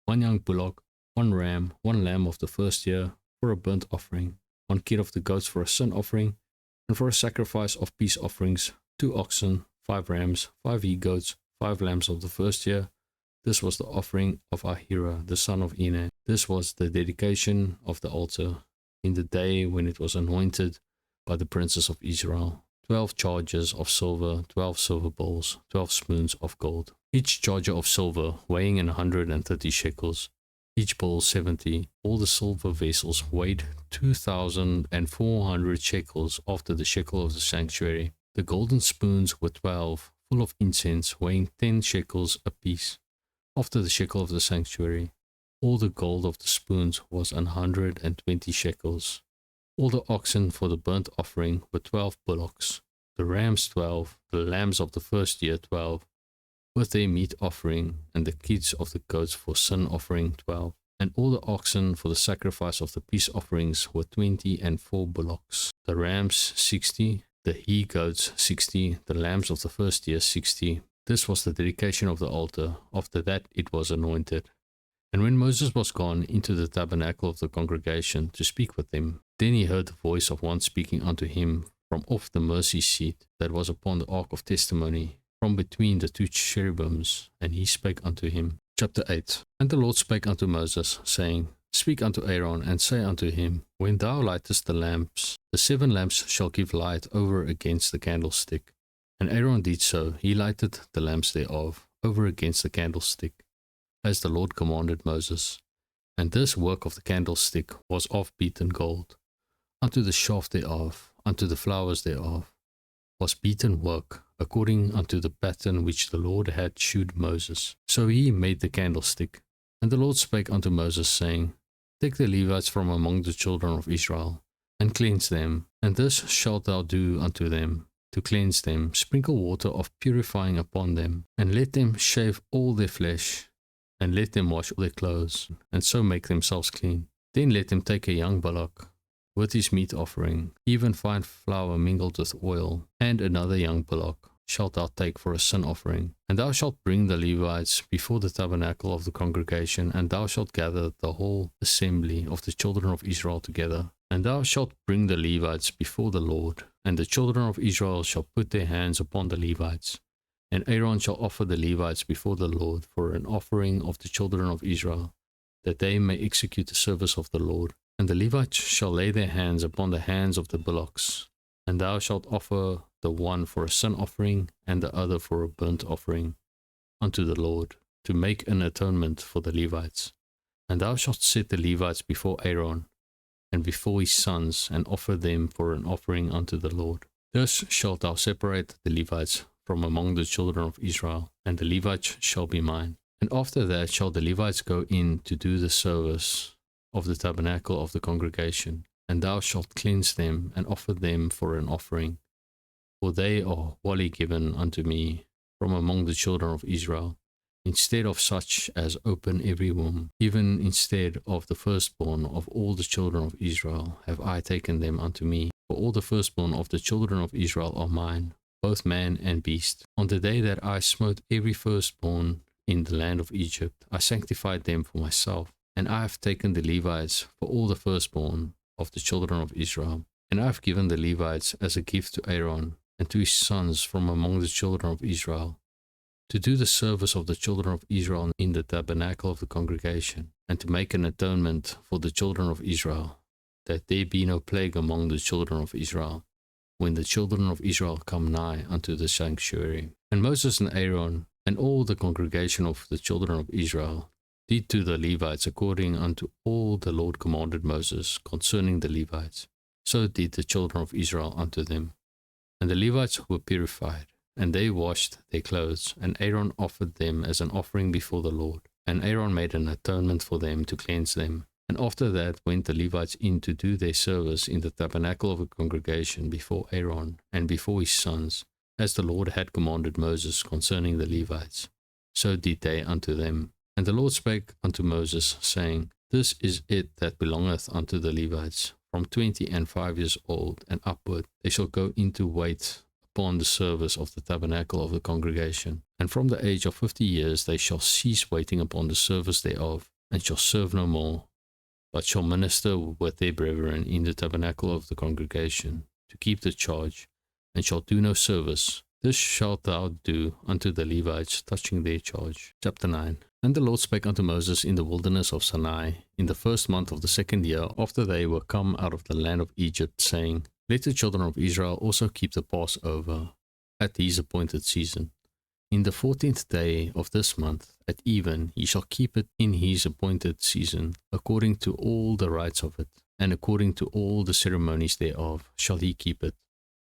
1 young bullock, 1 ram, 1 lamb of the first year for a burnt offering, 1 kid of the goats for a sin offering, and for a sacrifice of peace offerings, 2 oxen, 5 rams, 5 he-goats, 5 lambs of the first year. This was the offering of Ahira, the son of Enan. This was the dedication of the altar in the day when it was anointed by the princes of Israel. 12 chargers of silver, 12 silver bowls, 12 spoons of gold. Each charger of silver weighing 130 shekels, each bowl 70. All the silver vessels weighed 2,400 shekels after the shekel of the sanctuary. The golden spoons were 12, full of incense, weighing 10 shekels apiece, after the shekel of the sanctuary. All the gold of the spoons was 120 shekels. All the oxen for the burnt offering were 12 bullocks, the rams 12, the lambs of the first year 12, with their meat offering, and the kids of the goats for sin offering 12. And all the oxen for the sacrifice of the peace offerings were 20 and 4 bullocks, the rams 60, the he-goats 60, the lambs of the first year 60. This was the dedication of the altar. After that it was anointed. And when Moses was gone into the tabernacle of the congregation to speak with them, then he heard the voice of one speaking unto him from off the mercy seat that was upon the ark of testimony, from between the 2 cherubims, and he spake unto him. Chapter 8. And the Lord spake unto Moses, saying, Speak unto Aaron, and say unto him, When thou lightest the lamps, the 7 lamps shall give light over against the candlestick. And Aaron did so. He lighted the lamps thereof over against the candlestick, as the Lord commanded Moses. And this work of the candlestick was of beaten gold. Unto the shaft thereof, unto the flowers thereof, was beaten work, according unto the pattern which the Lord had shewed Moses. So he made the candlestick. And the Lord spake unto Moses, saying, Take the Levites from among the children of Israel, and cleanse them. And this shalt thou do unto them, to cleanse them. Sprinkle water of purifying upon them, and let them shave all their flesh, and let them wash all their clothes, and so make themselves clean. Then let them take a young bullock, with his meat offering, even fine flour mingled with oil, and another young bullock shalt thou take for a sin offering. And thou shalt bring the Levites before the tabernacle of the congregation, and thou shalt gather the whole assembly of the children of Israel together. And thou shalt bring the Levites before the Lord, and the children of Israel shall put their hands upon the Levites. And Aaron shall offer the Levites before the Lord for an offering of the children of Israel, that they may execute the service of the Lord. And the Levites shall lay their hands upon the hands of the bullocks, and thou shalt offer the one for a sin offering, and the other for a burnt offering unto the Lord, to make an atonement for the Levites. And thou shalt set the Levites before Aaron, and before his sons, and offer them for an offering unto the Lord. Thus shalt thou separate the Levites from among the children of Israel, and the Levites shall be mine. And after that shall the Levites go in to do the service of the tabernacle of the congregation, and thou shalt cleanse them, and offer them for an offering. For they are wholly given unto me from among the children of Israel, instead of such as open every womb, even instead of the firstborn of all the children of Israel, have I taken them unto me. For all the firstborn of the children of Israel are mine, both man and beast. On the day that I smote every firstborn in the land of Egypt, I sanctified them for myself. And I have taken the Levites for all the firstborn of the children of Israel. And I have given the Levites as a gift to Aaron and to his sons from among the children of Israel, to do the service of the children of Israel in the tabernacle of the congregation, and to make an atonement for the children of Israel, that there be no plague among the children of Israel, when the children of Israel come nigh unto the sanctuary. And Moses and Aaron and all the congregation of the children of Israel did to the Levites according unto all the Lord commanded Moses concerning the Levites. So did the children of Israel unto them. And the Levites were purified, and they washed their clothes, and Aaron offered them as an offering before the Lord. And Aaron made an atonement for them to cleanse them. And after that went the Levites in to do their service in the tabernacle of the congregation before Aaron and before his sons, as the Lord had commanded Moses concerning the Levites. So did they unto them. And the Lord spake unto Moses, saying, This is it that belongeth unto the Levites. From 25 years old and upward, they shall go in to wait upon the service of the tabernacle of the congregation. And from the age of 50 years they shall cease waiting upon the service thereof, and shall serve no more, but shall minister with their brethren in the tabernacle of the congregation, to keep the charge, and shall do no service. This shalt thou do unto the Levites touching their charge. Chapter 9. And the Lord spake unto Moses in the wilderness of Sinai, in the first month of the second year after they were come out of the land of Egypt, saying, Let the children of Israel also keep the Passover at his appointed season. In the 14th day of this month, at even, ye shall keep it in his appointed season, according to all the rites of it, and according to all the ceremonies thereof shall he keep it.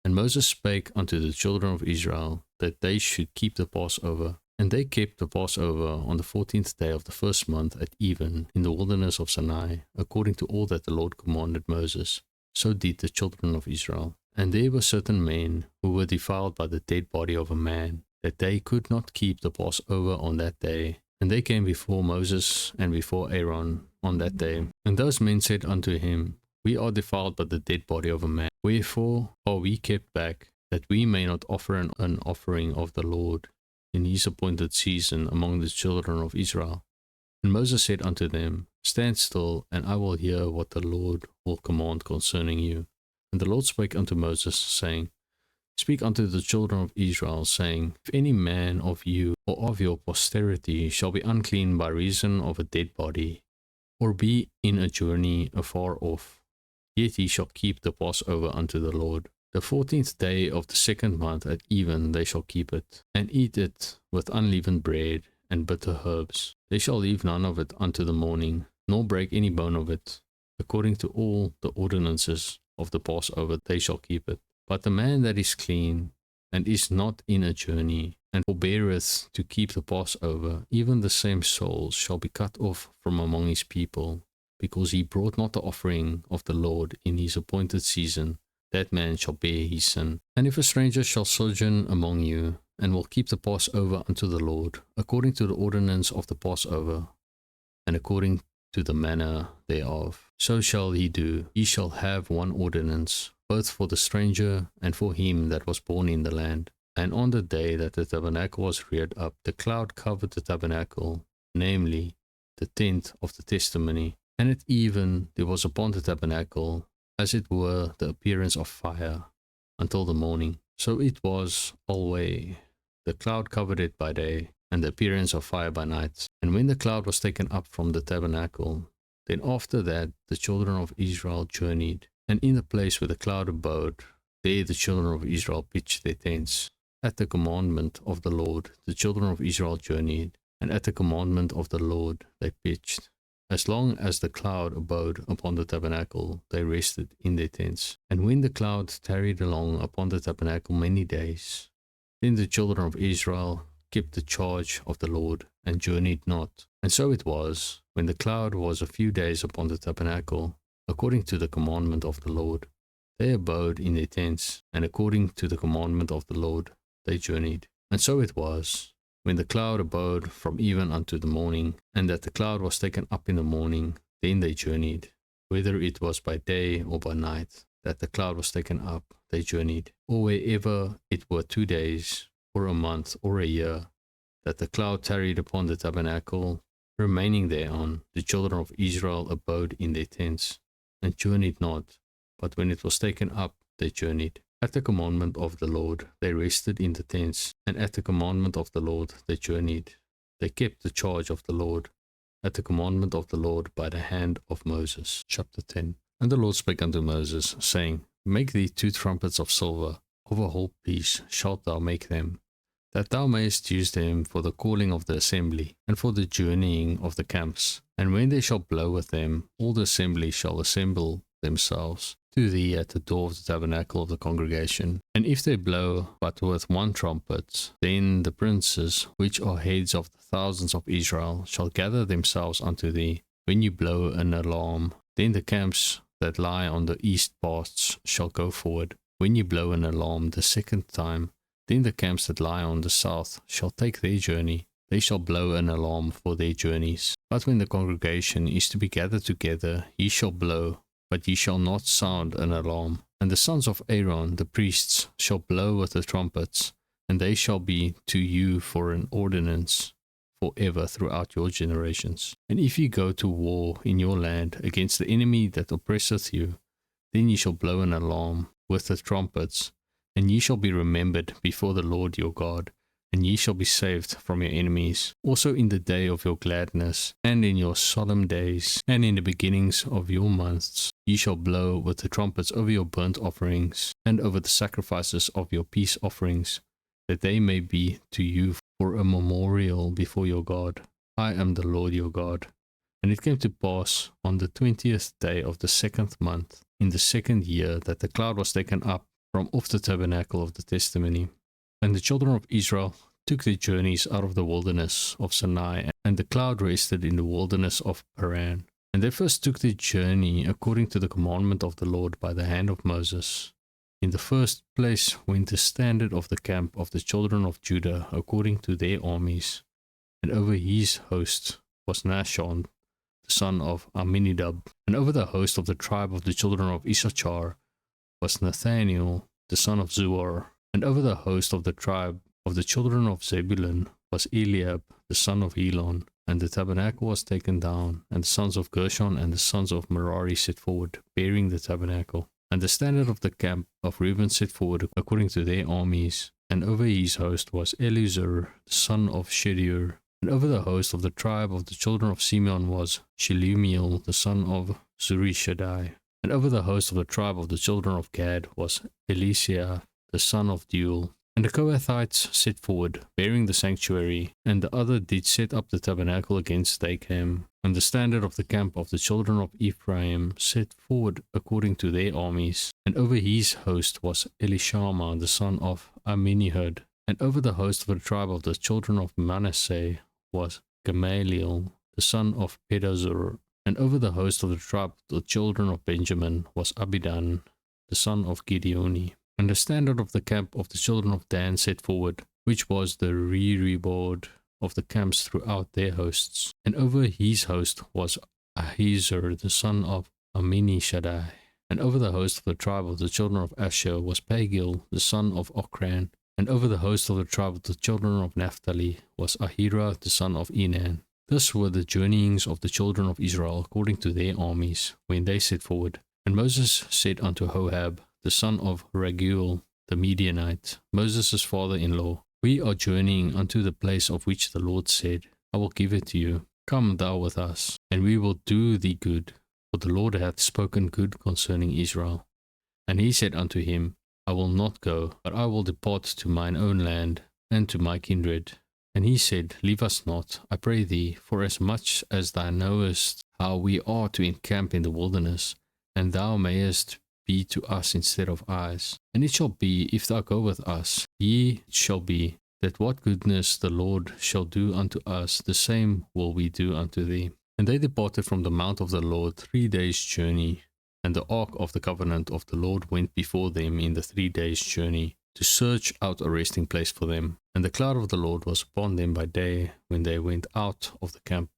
And Moses spake unto the children of Israel that they should keep the Passover. And they kept the Passover on the 14th day of the first month at even in the wilderness of Sinai, according to all that the Lord commanded Moses. So did the children of Israel. And there were certain men who were defiled by the dead body of a man, that they could not keep the Passover on that day. And they came before Moses and before Aaron on that day. And those men said unto him, We are defiled by the dead body of a man. Wherefore are we kept back, that we may not offer an offering of the Lord in his appointed season among the children of Israel? And Moses said unto them, Stand still, and I will hear what the Lord will command concerning you. And the Lord spake unto Moses, saying, Speak unto the children of Israel, saying, If any man of you or of your posterity shall be unclean by reason of a dead body, or be in a journey afar off, yet he shall keep the Passover unto the Lord. The 14th day of the second month at even they shall keep it, and eat it with unleavened bread and bitter herbs. They shall leave none of it unto the morning, nor break any bone of it. According to all the ordinances of the Passover they shall keep it. But the man that is clean, and is not in a journey, and forbeareth to keep the Passover, even the same soul shall be cut off from among his people, because he brought not the offering of the Lord in his appointed season. That man shall bear his sin. And if a stranger shall sojourn among you, and will keep the Passover unto the Lord, according to the ordinance of the Passover, and according to the manner thereof, so shall he do. He shall have one ordinance, both for the stranger and for him that was born in the land. And on the day that the tabernacle was reared up, the cloud covered the tabernacle, namely the tent of the testimony. And at even there was upon the tabernacle, as it were, the appearance of fire, until the morning. So it was alway. The cloud covered it by day, and the appearance of fire by night. And when the cloud was taken up from the tabernacle, then after that the children of Israel journeyed. And in the place where the cloud abode, there the children of Israel pitched their tents. At the commandment of the Lord the children of Israel journeyed, and at the commandment of the Lord they pitched. As long as the cloud abode upon the tabernacle, they rested in their tents. And when the cloud tarried along upon the tabernacle many days, then the children of Israel kept the charge of the Lord, and journeyed not. And so it was, when the cloud was a few days upon the tabernacle, according to the commandment of the Lord, they abode in their tents, and according to the commandment of the Lord they journeyed. And so it was, when the cloud abode from even unto the morning, and that the cloud was taken up in the morning, then they journeyed. Whether it was by day or by night that the cloud was taken up, they journeyed. Or wherever it were 2 days, or a month, or a year, that the cloud tarried upon the tabernacle, remaining thereon, the children of Israel abode in their tents, and journeyed not, but when it was taken up, they journeyed. At the commandment of the Lord they rested in the tents, and at the commandment of the Lord they journeyed. They kept the charge of the Lord, at the commandment of the Lord by the hand of Moses. Chapter 10. And the Lord spake unto Moses, saying, Make thee 2 trumpets of silver, of a whole piece shalt thou make them, that thou mayest use them for the calling of the assembly, and for the journeying of the camps. And when they shall blow with them, all the assembly shall assemble themselves to thee at the door of the tabernacle of the congregation. And if they blow but with 1 trumpet, then the princes, which are heads of the thousands of Israel, shall gather themselves unto thee. When you blow an alarm, then the camps that lie on the east parts shall go forward. When you blow an alarm the 2nd time, then the camps that lie on the south shall take their journey. They shall blow an alarm for their journeys. But when the congregation is to be gathered together, ye shall blow, but ye shall not sound an alarm. And the sons of Aaron, the priests, shall blow with the trumpets, and they shall be to you for an ordinance forever throughout your generations. And if ye go to war in your land against the enemy that oppresseth you, then ye shall blow an alarm with the trumpets, and ye shall be remembered before the Lord your God, and ye shall be saved from your enemies. Also in the day of your gladness, and in your solemn days, and in the beginnings of your months, ye shall blow with the trumpets over your burnt offerings, and over the sacrifices of your peace offerings, that they may be to you for a memorial before your God. I am the Lord your God. And it came to pass on the 20th day of the 2nd month, in the 2nd year, that the cloud was taken up from off the tabernacle of the testimony. And the children of Israel took their journeys out of the wilderness of Sinai, and the cloud rested in the wilderness of Paran. And they first took their journey according to the commandment of the Lord by the hand of Moses. In the first place went the standard of the camp of the children of Judah according to their armies, and over his host was Nahshon, the son of Amminadab, and over the host of the tribe of the children of Issachar was Nathaniel, the son of Zuar, and over the host of the tribe of the children of Zebulun was Eliab, the son of Helon. And the tabernacle was taken down, and the sons of Gershon and the sons of Merari set forward, bearing the tabernacle. And the standard of the camp of Reuben set forward according to their armies, and over his host was Eleazar, the son of Shedeur. And over the host of the tribe of the children of Simeon was Shelumiel, the son of Zurishaddai. And over the host of the tribe of the children of Gad was Elisha, the son of Deuel. And the Kohathites set forward, bearing the sanctuary, and the other did set up the tabernacle against Dachem. And the standard of the camp of the children of Ephraim set forward according to their armies. And over his host was Elishama, the son of Amminihud. And over the host of the tribe of the children of Manasseh was Gamaliel, the son of Pedazur. And over the host of the tribe of the children of Benjamin was Abidan, the son of Gideoni. And the standard of the camp of the children of Dan set forward, which was the rearboard of the camps throughout their hosts. And over his host was Ahiezer, the son of Amminishadai. And over the host of the tribe of the children of Asher was Pagil, the son of Ochran. And over the host of the tribe of the children of Naphtali was Ahira, the son of Enan. Thus were the journeyings of the children of Israel according to their armies, when they set forward. And Moses said unto Hobab, the son of Raguel, the Midianite, Moses' father-in-law, We are journeying unto the place of which the Lord said, I will give it to you. Come thou with us, and we will do thee good, for the Lord hath spoken good concerning Israel. And he said unto him, I will not go, but I will depart to mine own land, and to my kindred. And he said, Leave us not, I pray thee, for as much as thou knowest how we are to encamp in the wilderness, and thou mayest be to us instead of eyes. And it shall be, if thou go with us, it shall be, that what goodness the Lord shall do unto us, the same will we do unto thee. And they departed from the mount of the Lord 3 days' journey, and the ark of the covenant of the Lord went before them in the 3 days' journey, to search out a resting place for them. And the cloud of the Lord was upon them by day, when they went out of the camp.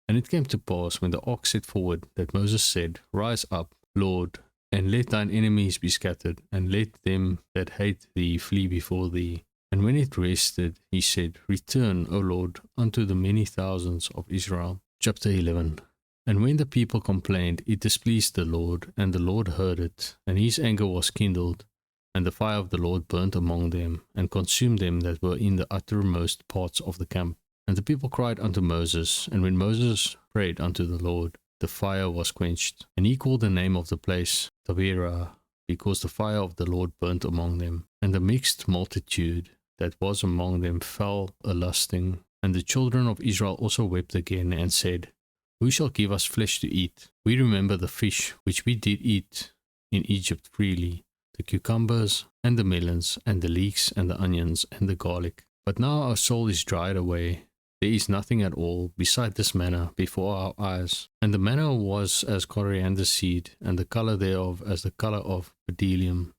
And it came to pass, when the ark set forward, that Moses said, Rise up, Lord, and let thine enemies be scattered, and let them that hate thee flee before thee. And when it rested, he said, Return, O Lord, unto the many thousands of Israel. Chapter 11. And when the people complained, it displeased the Lord, and the Lord heard it, and his anger was kindled, and the fire of the Lord burnt among them, and consumed them that were in the uttermost parts of the camp. And the people cried unto Moses, and when Moses prayed unto the Lord, the fire was quenched. And he called the name of the place Taberah, because the fire of the Lord burnt among them. And the mixed multitude that was among them fell a-lusting. And the children of Israel also wept again, and said, Who shall give us flesh to eat? We remember the fish which we did eat in Egypt freely, the cucumbers, and the melons, and the leeks, and the onions, and the garlic. But now our soul is dried away. There is nothing at all beside this manna before our eyes. And the manna was as coriander seed, and the colour thereof as the colour of bdellium.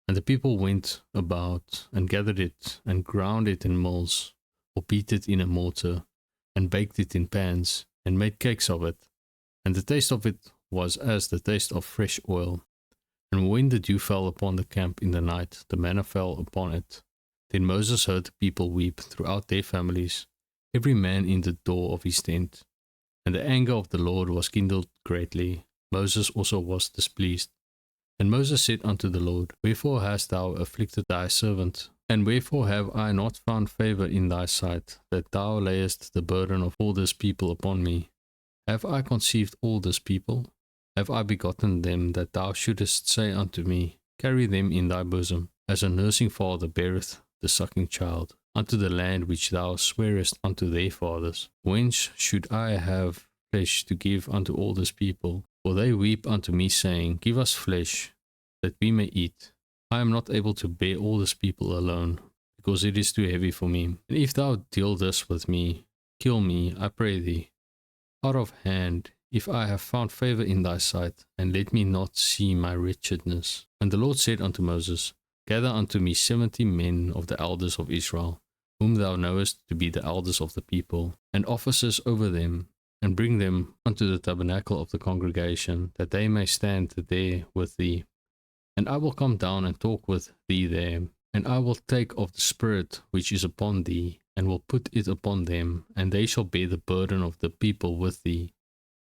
And the people went about, and gathered it, and ground it in mills, or beat it in a mortar, and baked it in pans, and made cakes of it. And the taste of it was as the taste of fresh oil. And when the dew fell upon the camp in the night, the manna fell upon it. Then Moses heard the people weep throughout their families, every man in the door of his tent. And the anger of the Lord was kindled greatly. Moses also was displeased. And Moses said unto the Lord, Wherefore hast thou afflicted thy servant? And wherefore have I not found favour in thy sight, that thou layest the burden of all this people upon me? Have I conceived all this people? Have I begotten them, that thou shouldest say unto me, Carry them in thy bosom, as a nursing father beareth the sucking child, unto the land which thou swearest unto their fathers? Whence should I have flesh to give unto all this people? For they weep unto me, saying, Give us flesh, that we may eat. I am not able to bear all this people alone, because it is too heavy for me. And if thou deal thus with me, kill me, I pray thee, out of hand, if I have found favour in thy sight, and let me not see my wretchedness. And the Lord said unto Moses, Gather unto me 70 men of the elders of Israel, whom thou knowest to be the elders of the people, and officers over them, and bring them unto the tabernacle of the congregation, that they may stand there with thee. And I will come down and talk with thee there, and I will take of the Spirit which is upon thee, and will put it upon them, and they shall bear the burden of the people with thee,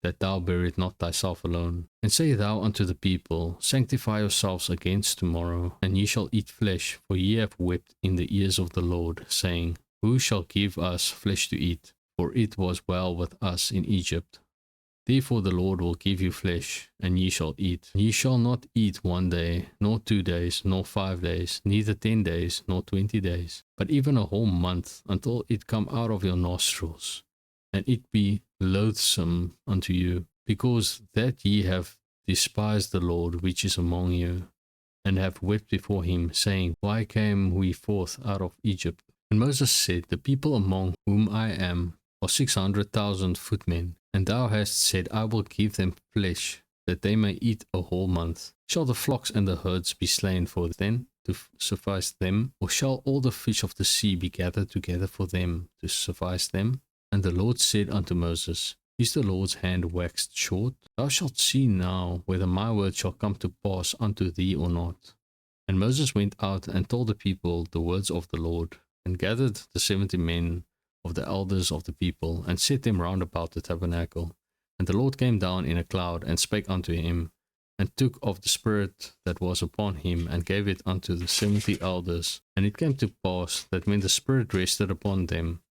that thou bear it not thyself alone. And say thou unto the people, Sanctify yourselves against tomorrow, and ye shall eat flesh, for ye have wept in the ears of the Lord, saying, Who shall give us flesh to eat? For it was well with us in Egypt. Therefore the Lord will give you flesh, and ye shall eat. Ye shall not eat 1 day, nor 2 days, nor 5 days, neither 10 days, nor 20 days, but even a whole month, until it come out of your nostrils, and it be loathsome unto you, because that ye have despised the Lord which is among you, and have wept before him, saying, Why came we forth out of Egypt? And Moses said, The people among whom I am are 600,000 footmen, and thou hast said, I will give them flesh, that they may eat a whole month. Shall the flocks and the herds be slain for then to suffice them? Or shall all the fish of the sea be gathered together for them to suffice them? And the Lord said unto Moses, Is the Lord's hand waxed short? Thou shalt see now whether my word shall come to pass unto thee or not. And Moses went out and told the people the words of the Lord, and gathered the 70 men of the elders of the people, and set them round about the tabernacle. And the Lord came down in a cloud, and spake unto him, and took of the Spirit that was upon him, and gave it unto the 70 elders. And it came to pass that when the Spirit rested upon them,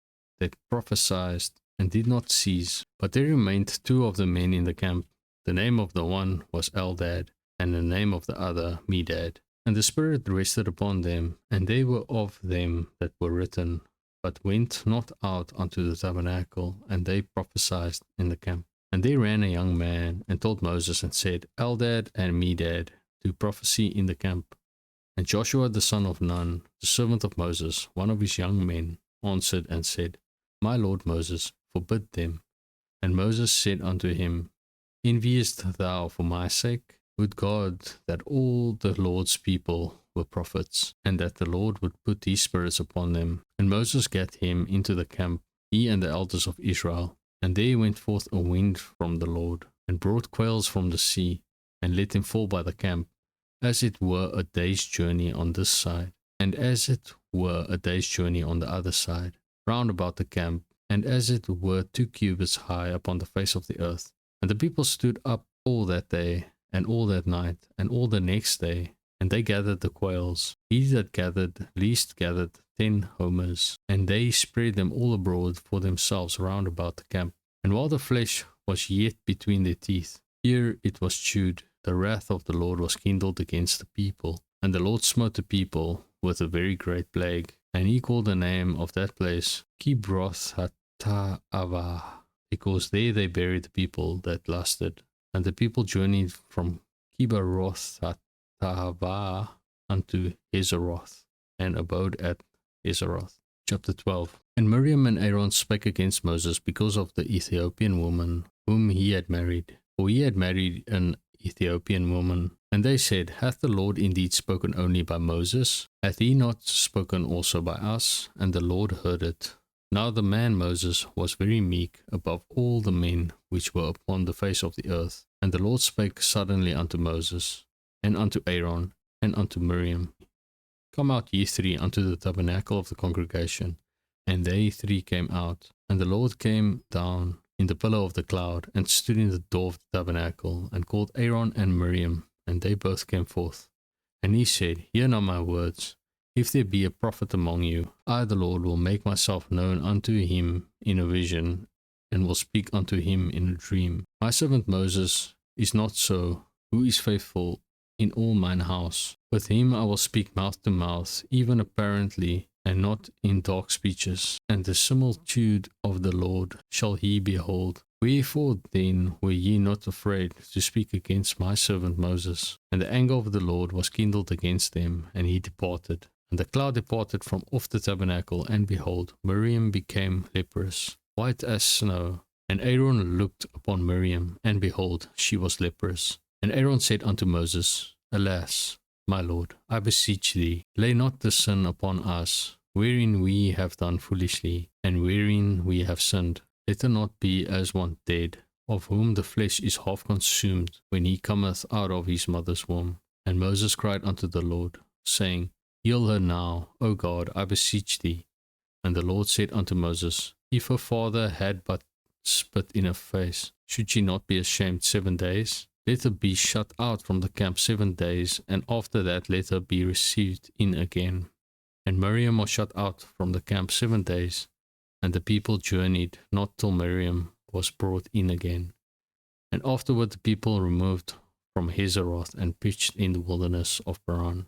they prophesied, and did not cease. But there remained 2 of the men in the camp. The name of the one was Eldad, and the name of the other Medad. And the Spirit rested upon them, and they were of them that were written, but went not out unto the tabernacle, and they prophesied in the camp. And there ran a young man, and told Moses, and said, Eldad and Medad do prophecy in the camp. And Joshua the son of Nun, the servant of Moses, one of his young men, answered and said, My lord Moses, forbid them. And Moses said unto him, Enviest thou for my sake? Would God that all the Lord's people were prophets, and that the Lord would put his spirits upon them. And Moses gat him into the camp, he and the elders of Israel. And there went forth a wind from the Lord, and brought quails from the sea, and let them fall by the camp, as it were a day's journey on this side, and as it were a day's journey on the other side, round about the camp, and as it were 2 cubits high upon the face of the earth. And the people stood up all that day, and all that night, and all the next day, and they gathered the quails. He that gathered least gathered 10 homers, and they spread them all abroad for themselves round about the camp. And while the flesh was yet between their teeth, ere it was chewed, the wrath of the Lord was kindled against the people. And the Lord smote the people with a very great plague. And he called the name of that place Kibroth Hattaavah, because there they buried the people that lusted. And the people journeyed from Kibroth Hattaavah unto Hazeroth, and abode at Hazeroth. Chapter 12. And Miriam and Aaron spake against Moses because of the Ethiopian woman whom he had married. For he had married an Ethiopian woman. And they said, Hath the Lord indeed spoken only by Moses? Hath he not spoken also by us? And the Lord heard it. Now the man Moses was very meek above all the men which were upon the face of the earth. And the Lord spake suddenly unto Moses, and unto Aaron, and unto Miriam, Come out ye three unto the tabernacle of the congregation. And they three came out. And the Lord came down in the pillar of the cloud, and stood in the door of the tabernacle, and called Aaron and Miriam, and they both came forth. And he said, Hear now my words. If there be a prophet among you, I the Lord will make myself known unto him in a vision, and will speak unto him in a dream. My servant Moses is not so, who is faithful in all mine house. With him I will speak mouth to mouth, even apparently, and not in dark speeches. And the similitude of the Lord shall he behold. Wherefore then were ye not afraid to speak against my servant Moses? And the anger of the Lord was kindled against them, and he departed. And the cloud departed from off the tabernacle, and behold, Miriam became leprous, white as snow. And Aaron looked upon Miriam, and behold, she was leprous. And Aaron said unto Moses, Alas, my Lord, I beseech thee, lay not the sin upon us, wherein we have done foolishly, and wherein we have sinned. Let her not be as one dead, of whom the flesh is half consumed, when he cometh out of his mother's womb. And Moses cried unto the Lord, saying, Heal her now, O God, I beseech thee. And the Lord said unto Moses, If her father had but spit in her face, should she not be ashamed 7 days? Let her be shut out from the camp 7 days, and after that let her be received in again. And Miriam was shut out from the camp 7 days, and the people journeyed not till Miriam was brought in again. And afterward the people removed from Hazeroth and pitched in the wilderness of Paran.